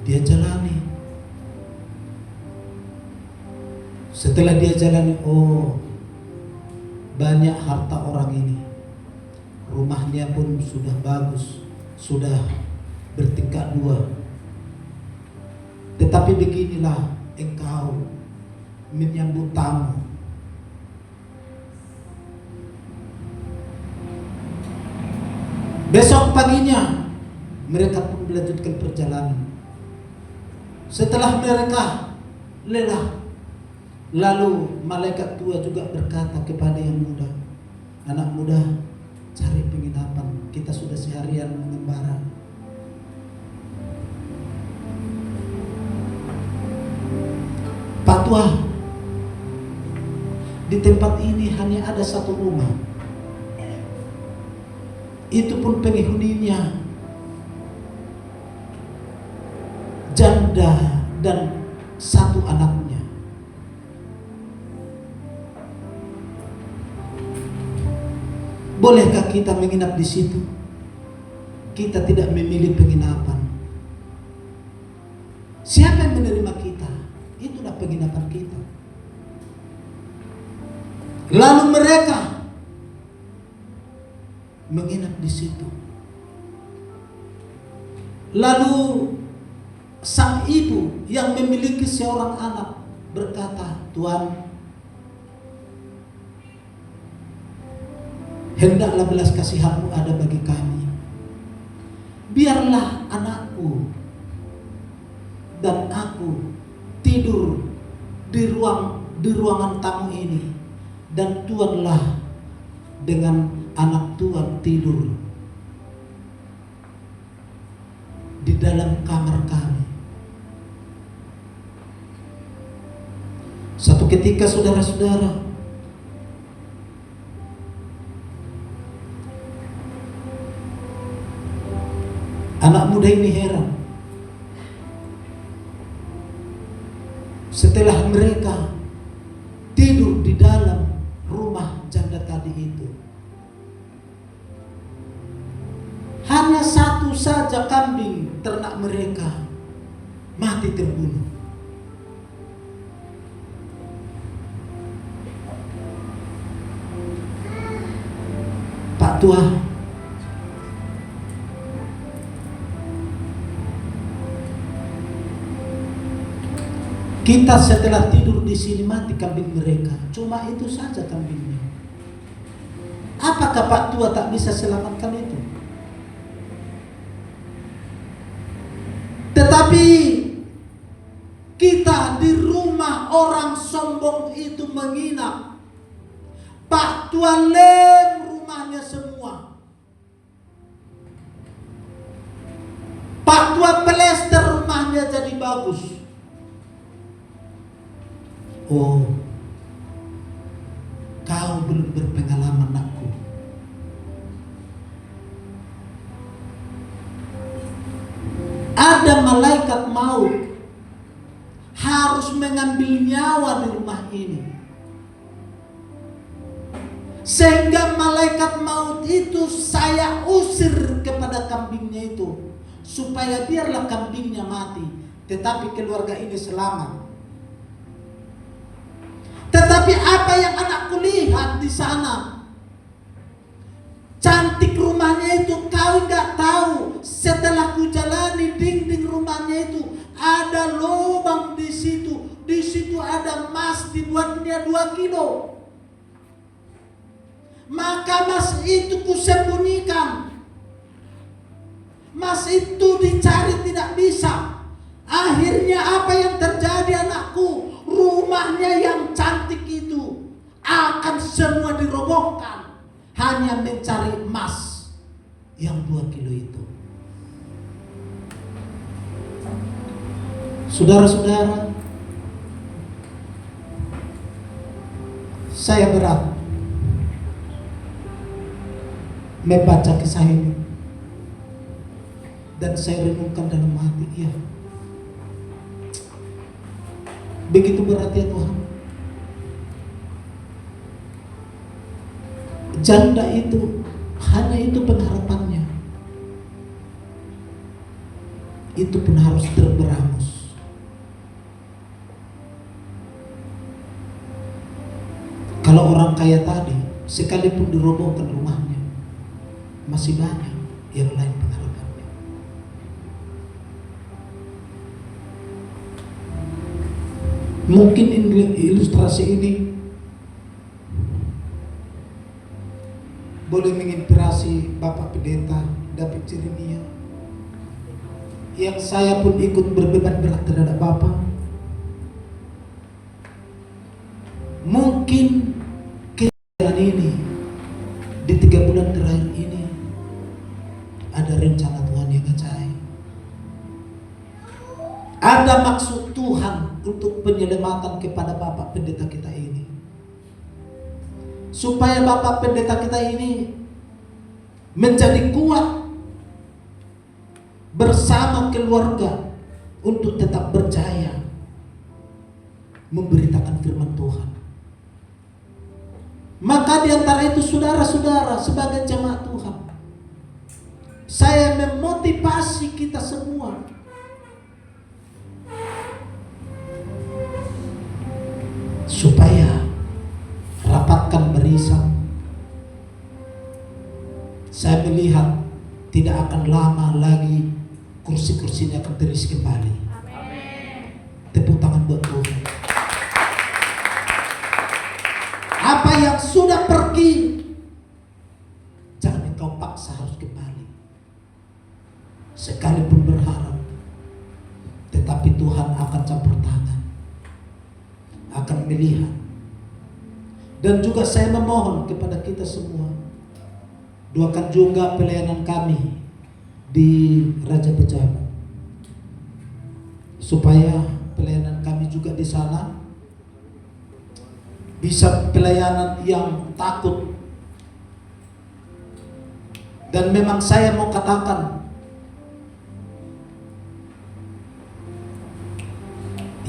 Dia jalani. Setelah dia jalani, oh, banyak harta orang ini. Rumahnya pun sudah bagus, sudah bertingkat 2. Tetapi beginilah engkau menyambut tamu. Besok paginya mereka pun melanjutkan perjalanan. Setelah mereka lelah, lalu malaikat tua juga berkata kepada yang muda, anak muda, cari penginapan, kita sudah seharian mengembara. Pak Tua, di tempat ini hanya ada satu rumah. Itu pun penghuninya janda dan satu anaknya. Bolehkah kita menginap di situ? Kita tidak memilih penginapan. Siapa yang menerima kita? Itulah penginapan kita. Lalu mereka menginap di situ. Lalu sang ibu yang memiliki seorang anak berkata, Tuan, hendaklah belas kasihan-Mu ada bagi kami. Biarlah anakku dan aku tidur di ruangan tamu ini, dan Tuanlah dengan anak Tuan tidur di dalam kamar kami. Satu ketika, saudara-saudara, anak muda ini heran. Setelah mereka tidur di dalam rumah janda tadi itu, hanya satu saja kambing ternak mereka mati terbunuh. Tua, kita setelah tidur di sini mati kambing mereka. Cuma itu saja kambingnya. Apakah Pak Tua tak bisa selamatkan itu? Tetapi kita di rumah orang sombong itu menginap. Pak Tua lem rumahnya semua. Pak Tua plester rumahnya jadi bagus. Oh, kau belum berpengalaman, nakku. Ada malaikat maut harus mengambil nyawa di rumah ini. Sehingga malaikat maut itu saya usir kepada kambingnya itu, supaya biarlah kambingnya mati, tetapi keluarga ini selamat. Tetapi apa yang anakku lihat di sana, cantik rumahnya itu, kau nggak tahu. Setelah ku jalani dinding rumahnya itu, ada lubang di situ. Di situ ada emas, dibuatnya 2 kilo. Maka emas itu ku sembunyikan. Emas itu dicari tidak bisa. Akhirnya apa yang terjadi, anakku? Rumahnya yang cantik itu akan semua dirobohkan hanya mencari emas yang 2 kilo itu. Saudara-saudara, saya berat membaca kisah ini dan saya renungkan dalam hati, ya, begitu berat ya Tuhan. Janda itu hanya itu pengharapannya. Itu pun harus terberangus. Kalau orang kaya tadi, sekalipun dirobohkan rumahnya, masih banyak yang lain pengharapannya. Mungkin ilustrasi ini boleh menginspirasi Bapak Pendeta David Jeremia, yang saya pun ikut berbeban berat terhadap Bapak. Mungkin kejadian ini di 3 bulan terakhir ini ada rencana Tuhan yang ajaib. Ada maksud Tuhan untuk penyelamatan kepada Bapak Pendeta kita ini, supaya Bapak Pendeta kita ini menjadi kuat bersama keluarga untuk tetap berjaya memberitakan firman Tuhan. Maka di antara itu saudara-saudara sebagai jemaat Tuhan, saya memotivasi kita semua supaya rapatkan barisan. Saya melihat tidak akan lama lagi kursi-kursinya akan terisi kembali. Amin. Tepuk tangan buat Tuhan. Apa yang sudah pergi, jangan engkau paksa harus kembali. Sekalipun berharap, tetapi Tuhan akan campur tangan, akan melihat. Dan juga saya memohon kepada kita semua, doakan juga pelayanan kami di Raja Pejabat, supaya pelayanan kami juga di sana bisa pelayanan yang takut. Dan memang saya mau katakan,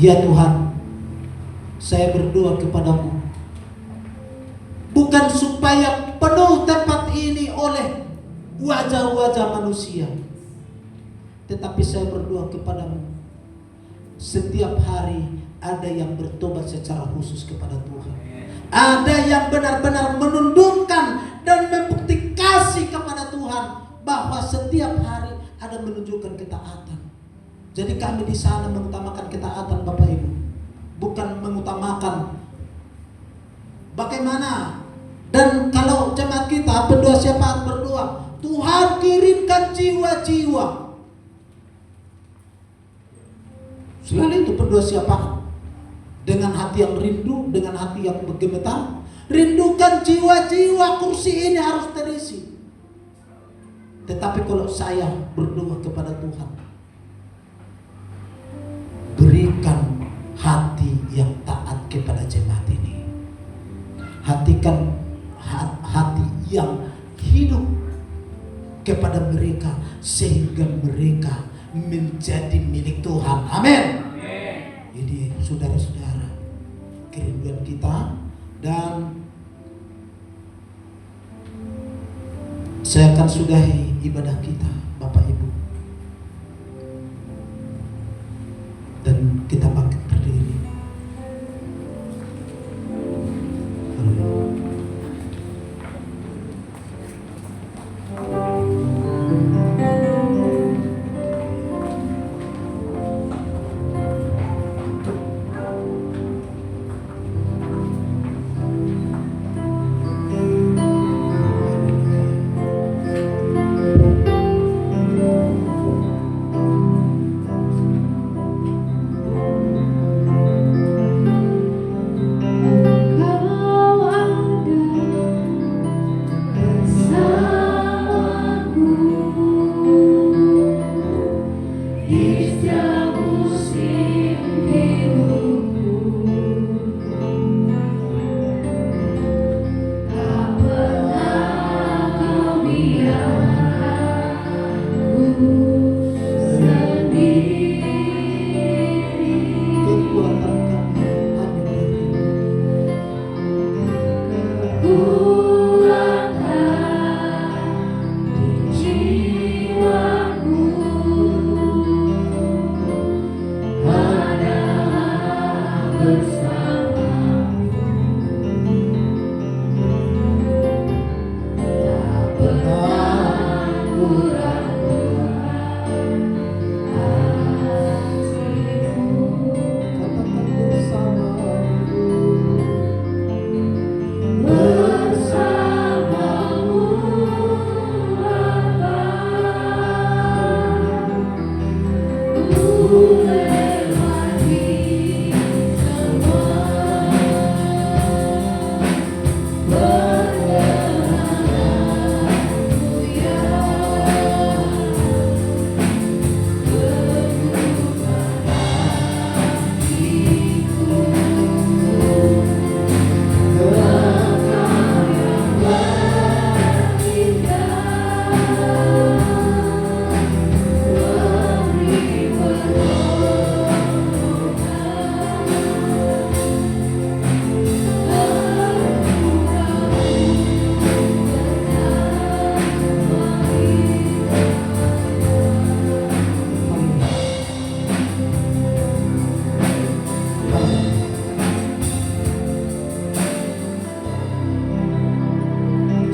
ya Tuhan, saya berdoa kepadamu, bukan supaya penuh tempat ini oleh wajah-wajah manusia, tetapi saya berdoa kepadamu, setiap hari ada yang bertobat secara khusus kepada Tuhan. Ada yang benar-benar menundukkan dan membukti kasih bahwa setiap hari ada menunjukkan ketaatan. Jadi kami di sana mengutamakan ketaatan Bapak Ibu, bukan mengutamakan bagaimana. Dan kalau jemaat kita berdoa, syafaat berdoa, Tuhan kirimkan jiwa-jiwa. Selalu itu berdoa syafaat dengan hati yang rindu, dengan hati yang bergemetar. Rindukan jiwa-jiwa, kursi ini harus terisi. Tetapi kalau saya berdoa kepada Tuhan, berikan hati yang taat kepada jemaat ini. Hati yang hidup kepada mereka sehingga mereka menjadi milik Tuhan. Amin. Ini saudara-saudara, kerinduan kita. Dan saya akan sudahi ibadah kita Bapak Ibu, dan kita bangkit berdiri.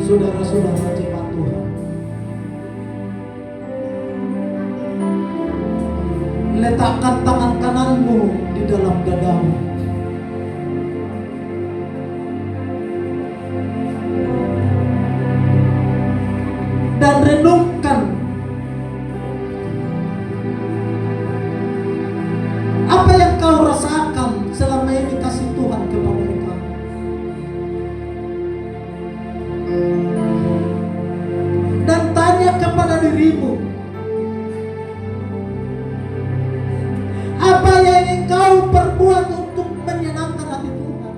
Saudara-saudara jemaat Tuhan, letakkan tangan kananmu di dalam dadamu. Dan renungkan apa yang kau rasakan selama ini kasih Tuhan kepada engkau. Dan tanya kepada dirimu, apa yang ingin kau perbuat untuk menyenangkan hati Tuhan?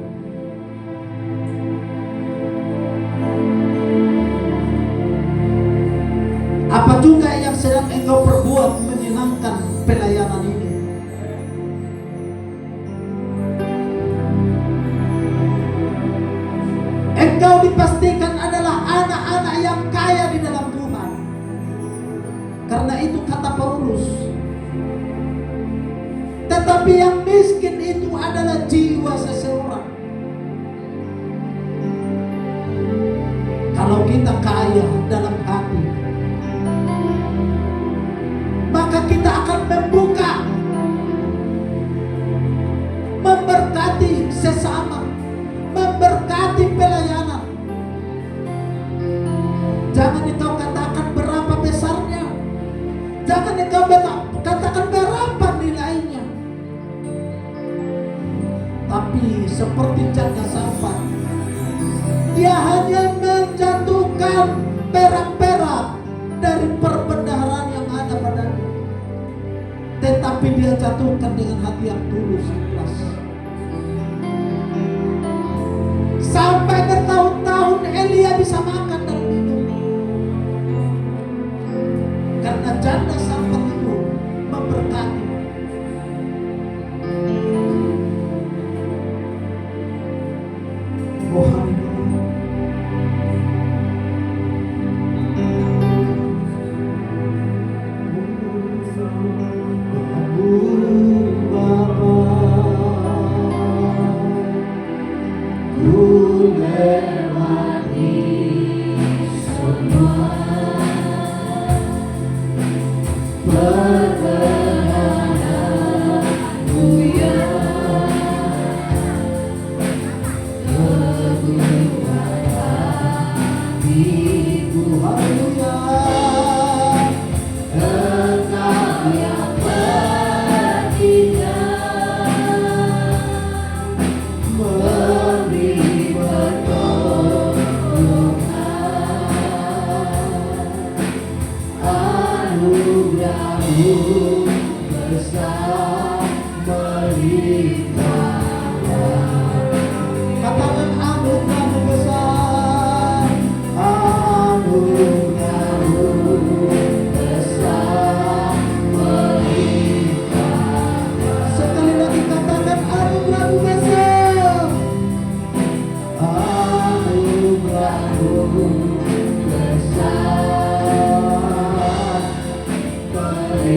Apa juga yang sedang engkau perbuat menyenangkan pelayanan ini? Engkau dipastikan adalah anak-anak yang kaya di dalam Tuhan. Karena itu kata Paulus, tetapi yang miskin itu adalah jiwa seseorang. Kalau kita kaya dalam hati, janda sampan. Dia hanya menjatuhkan perak-perak dari perbendaharaan yang ada padanya, tetapi dia jatuhkan dengan hati yang tulus ikhlas. Sampai bertahun-tahun Elia bisa makan dan minum, karena janda sampan itu memberkati. Oh haleluya. Katakan anugerahmu besar, anugerahmu besar melimpah. Sekali lagi katakan anugerahmu besar, anugerahmu besar melimpah.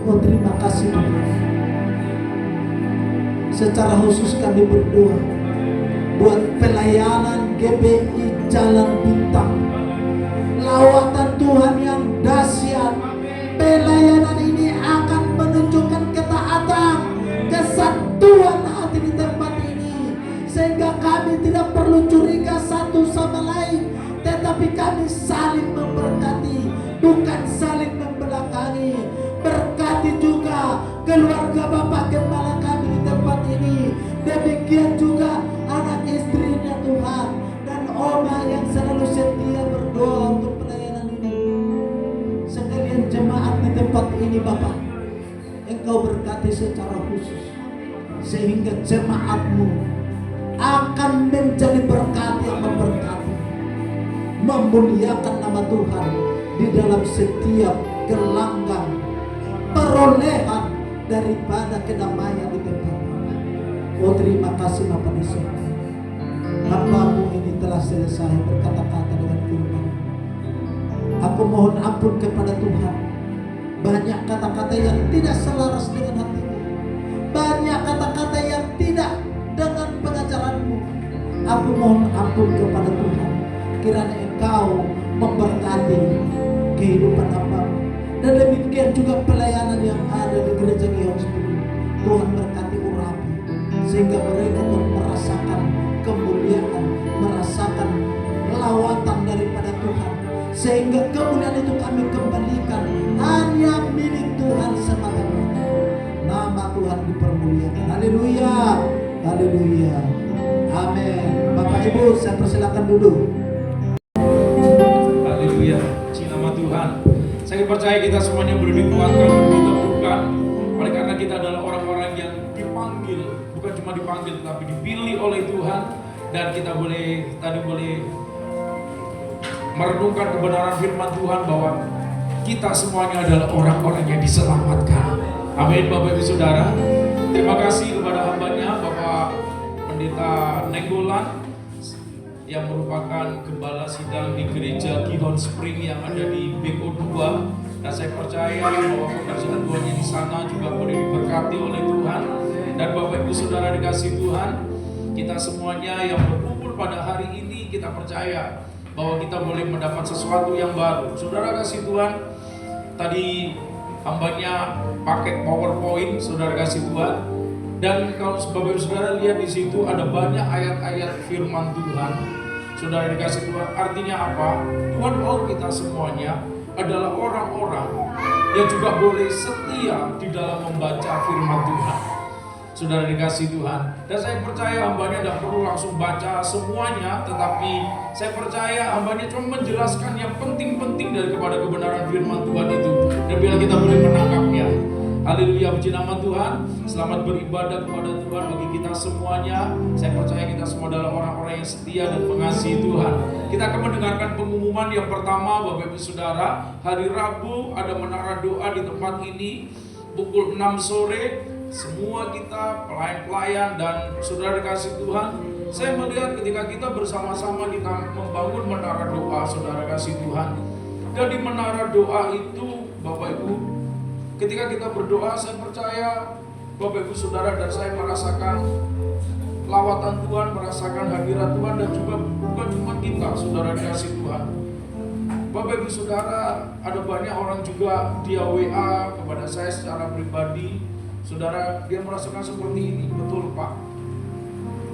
Oh terima kasih Tuhan. Secara khusus kami berdoa buat pelayanan GBI Jalan Bintang, lawatan Tuhan yang dahsyat. Pelayanan ini akan menunjukkan ketaatan, kesatuan hati di tempat ini, sehingga kami tidak perlu curiga satu sama lain, tetapi kami saling memberkati, bukan saling membelakangi. Berkati juga keluarga Bapak Gembala kami di tempat ini, demikian juga anak istrinya Tuhan, dan Oma yang selalu setia berdoa untuk pelayanan ini. Sekalian jemaat di tempat ini Bapak, Engkau berkati secara khusus, sehingga jemaatmu akan menjadi berkat yang memberkati, memuliakan nama Tuhan di dalam setiap gelanggang perolehan daripada kedamaian di tempat ini. Oh terima kasih Bapak di surga. Hamba-Mu ini telah selesai berkata-kata dengan firman. Aku mohon ampun kepada Tuhan. Banyak kata-kata yang tidak selaras dengan hati-Mu, banyak kata-kata yang tidak dengan pengajaran-Mu. Aku mohon ampun kepada Tuhan. Kiranya Engkau memberkati kehidupan hamba-Mu. Dan demikian juga pelayanan yang ada di gereja Gions ini. Tuhan berkati urapi, sehingga mereka merasakan kemuliaan, merasakan lawatan daripada Tuhan, sehingga kemuliaan itu kami kembalikan hanya milik Tuhan semata-mata. Nama Tuhan dipermuliakan. Haleluya, haleluya, amin. Bapak Ibu, saya persilakan duduk. Haleluya, puji nama Tuhan. Saya percaya kita semuanya boleh dikuatkan, boleh diteguhkan, oleh karena kita adalah orang-orang yang dipanggil, bukan cuma dipanggil, tapi dipilih oleh Tuhan. Dan kita boleh merenungkan kebenaran firman Tuhan bahwa kita semuanya adalah orang-orang yang diselamatkan. Amin. Bapak Ibu Saudara, terima kasih kepada hambanya Bapak Pendeta Nenggolan yang merupakan gembala sidang di gereja Gihon Spring yang ada di BO2, dan saya percaya bahwa pekerjaan Tuhan di sana juga boleh diberkati oleh Tuhan. Dan Bapak Ibu Saudara dikasih Tuhan, kita semuanya yang berkumpul pada hari ini, kita percaya bahwa kita boleh mendapat sesuatu yang baru. Saudara kasih Tuhan, tadi hambanya pakai PowerPoint, saudara kasih Tuhan. Dan kalau Bapak Ibu Saudara lihat di situ ada banyak ayat-ayat firman Tuhan. Saudara dikasih Tuhan, artinya apa? Tuhan mau kita semuanya adalah orang-orang yang juga boleh setia di dalam membaca firman Tuhan. Saudara dikasih Tuhan, dan saya percaya hambanya tidak perlu langsung baca semuanya, tetapi saya percaya hambanya cuma menjelaskan yang penting-penting daripada kebenaran firman Tuhan itu. Dan bila kita boleh menangkapnya, haleluya, puji nama Tuhan. Selamat beribadah kepada Tuhan bagi kita semuanya. Saya percaya kita semua adalah orang-orang yang setia dan mengasihi Tuhan. Kita akan mendengarkan pengumuman yang pertama, Bapak Ibu Saudara. Hari Rabu ada menara doa di tempat ini pukul 6 sore. Semua kita pelayan-pelayan dan saudara dikasih Tuhan, saya melihat ketika kita bersama-sama kita membangun menara doa, saudara kasih Tuhan. Dan di menara doa itu, Bapak Ibu, ketika kita berdoa, saya percaya Bapak Ibu Saudara dan saya merasakan lawatan Tuhan, merasakan hadirat Tuhan, dan juga bukan cuma kita, saudara dikasih Tuhan. Bapak Ibu Saudara, ada banyak orang juga dia WA kepada saya secara pribadi. Saudara, dia merasakan seperti ini, betul Pak.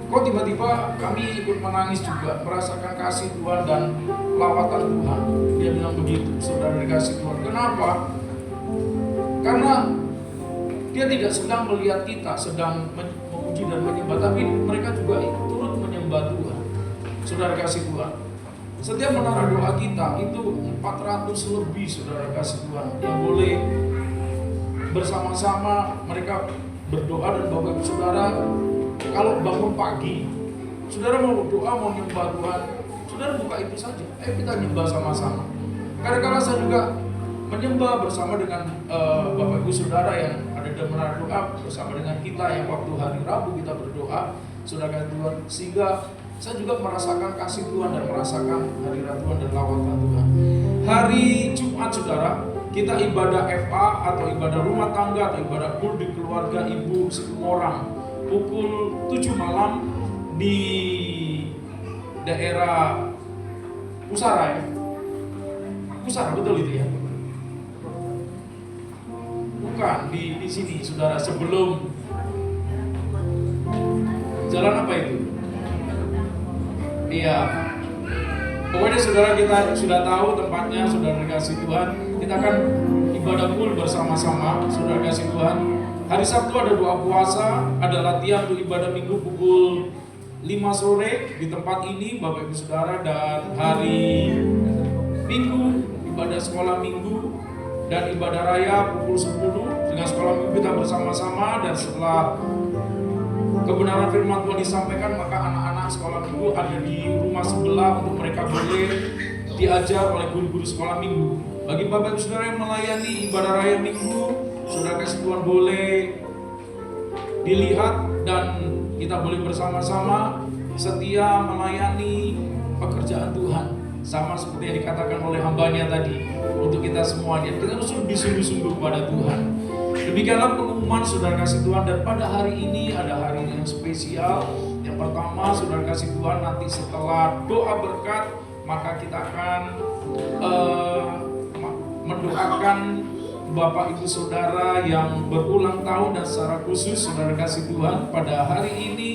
Kok tiba-tiba kami ikut menangis juga, merasakan kasih Tuhan dan lawatan Tuhan. Dia bilang begitu, saudara dikasih Tuhan. Kenapa? Karena dia tidak sedang melihat kita sedang memuji dan menyembah, tapi mereka juga turut menyembah Tuhan. Saudara kasih Tuhan. Setiap menara doa kita itu 400 lebih, saudara kasih Tuhan, yang boleh bersama-sama mereka berdoa. Dan Bapak Ibu Saudara, kalau bangun pagi, saudara mau doa, mau nyembah Tuhan, saudara buka itu saja, kita nyembah sama-sama. Kadang-kadang saya juga menyembah bersama dengan Bapak Ibu Saudara yang ada di menara doa bersama dengan kita yang waktu hari Rabu kita berdoa, saudara Tuhan, sehingga saya juga merasakan kasih Tuhan dan merasakan hadirat Tuhan dan lawatan Tuhan. Hari Jumat, saudara, kita ibadah FA atau ibadah rumah tangga atau ibadah kul di keluarga Ibu Situmorang pukul 7 malam di daerah Pusara, ya. Pusara, betul itu ya? Bukan, di sini saudara, sebelum jalan apa itu? Iya. Pokoknya saudara, kita sudah tahu tempatnya, saudara dikasih Tuhan. Kita akan ibadah kul bersama-sama, saudara dikasih Tuhan. Hari Sabtu ada doa puasa, ada latihan untuk ibadah minggu pukul 5 sore di tempat ini, Bapak Ibu Saudara. Dan hari Minggu ibadah sekolah minggu dan ibadah raya pukul 10 dengan sekolah minggu kita bersama-sama. Dan setelah kebenaran firman Tuhan disampaikan, maka anak-anak sekolah minggu ada di rumah sebelah untuk mereka boleh diajar oleh guru-guru sekolah minggu. Bagi Bapak Ibu Saudara yang melayani ibadah raya minggu, saudara kasih Tuhan boleh dilihat dan kita boleh bersama-sama setia melayani pekerjaan Tuhan. Sama seperti yang dikatakan oleh hambanya tadi, untuk kita semuanya, kita harus lebih sungguh-sungguh kepada Tuhan. Demikianlah pengumuman, saudara kasih Tuhan. Dan pada hari ini ada hari yang spesial. Yang pertama, saudara kasih Tuhan, nanti setelah doa berkat, maka kita akan mendoakan Bapak Ibu Saudara yang berulang tahun. Dan secara khusus, saudara kasih Tuhan, pada hari ini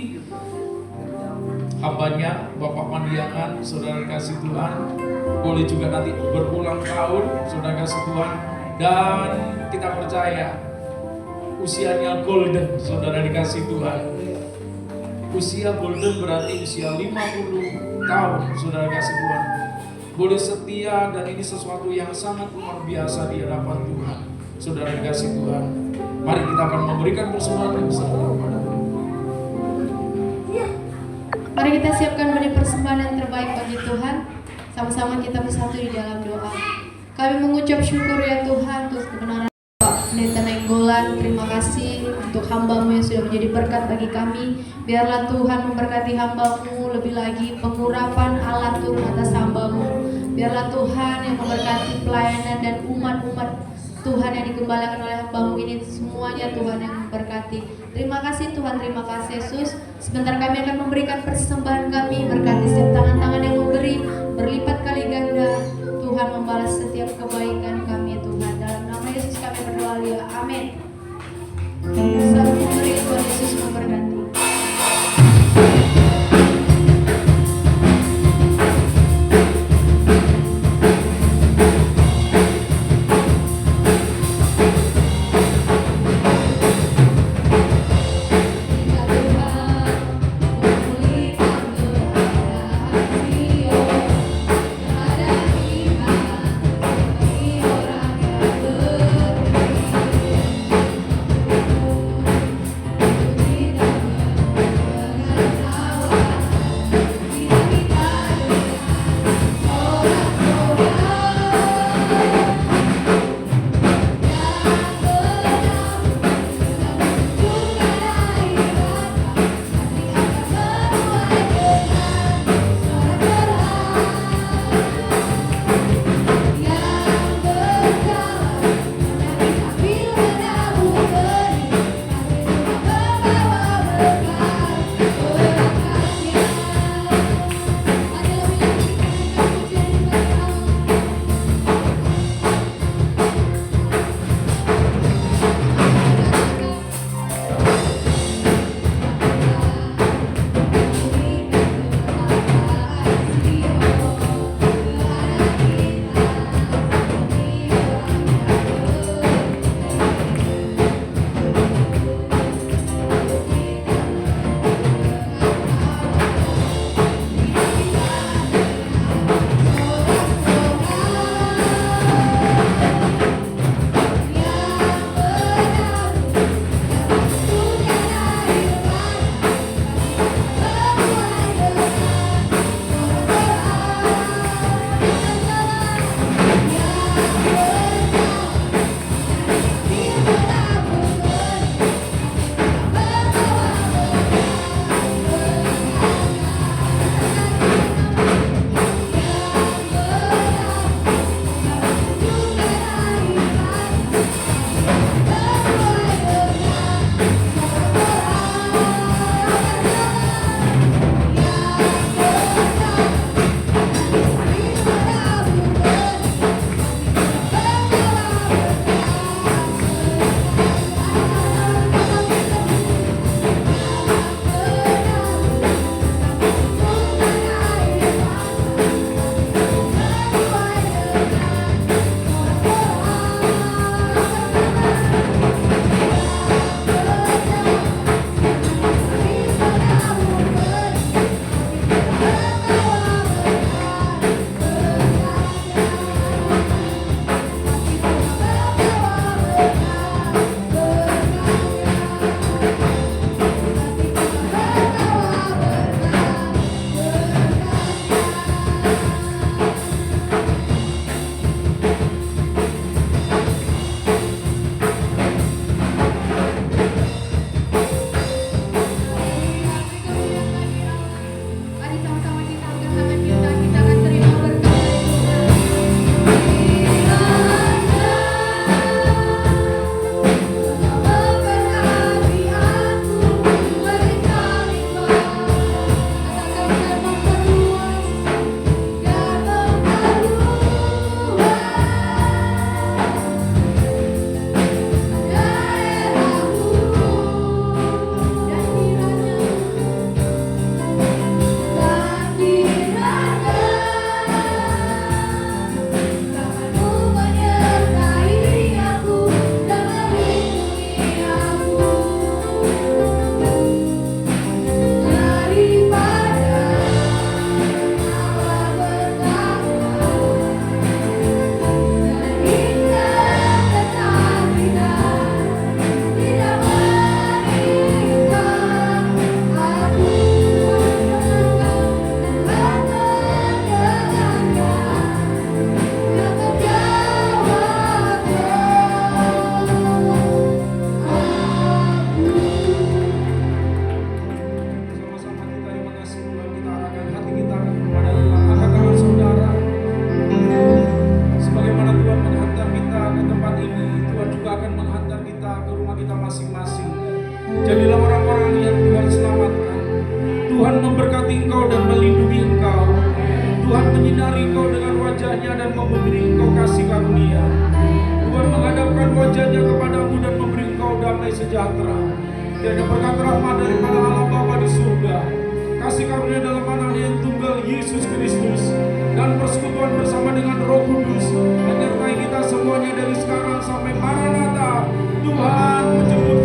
hambanya Bapak Mandiangan, saudara kasih Tuhan, boleh juga nanti berulang tahun, saudara kasih Tuhan. Dan kita percaya usianya golden, saudara dikasih Tuhan. Usia golden berarti usia 50 tahun, saudara kasih Tuhan. Boleh setia, dan ini sesuatu yang sangat luar biasa di hadapan Tuhan, saudara dikasih Tuhan. Mari kita akan memberikan persembahan yang besar kepada Tuhan. Mari kita siapkan benih persembahan yang terbaik bagi Tuhan. Sama-sama kita bersatu di dalam doa. Kami mengucap syukur ya Tuhan untuk kebenaran Pak Pendeta Nenggolan. Terima kasih untuk hamba-Mu yang sudah menjadi berkat bagi kami. Biarlah Tuhan memberkati hamba-Mu lebih lagi pengurapan alat turun atas hamba-Mu. Biarlah Tuhan yang memberkati pelayanan dan umat-umat Tuhan yang digembalakan oleh hamba-Mu ini semuanya Tuhan yang memberkati. Terima kasih Tuhan, terima kasih Yesus. Sebentar kami akan memberikan persembahan kami, berkati setiap tangan-tangan yang memberi berlipat kali ganda. Tuhan membalas setiap kebaikan kami Tuhan. Dalam nama Yesus kami berdoa, ya amin. Selalu memberi, Tuhan Yesus memberkati. kita masing-masing. Jadilah orang-orang yang Tuhan selamatkan. Tuhan memberkati engkau dan melindungi engkau. Tuhan menyinari engkau dengan wajahnya dan memberi engkau kasih karunia. Tuhan menghadapkan wajahnya kepadamu dan memberi engkau damai sejahtera. Kiranya berkat rahmat daripada Allah Bapa di surga, kasih karunia dalam anaknya yang tunggal Yesus Kristus, dan persekutuan bersama dengan Roh Kudus menyertai kita semuanya dari sekarang sampai Maranatha. Tuhan menjemput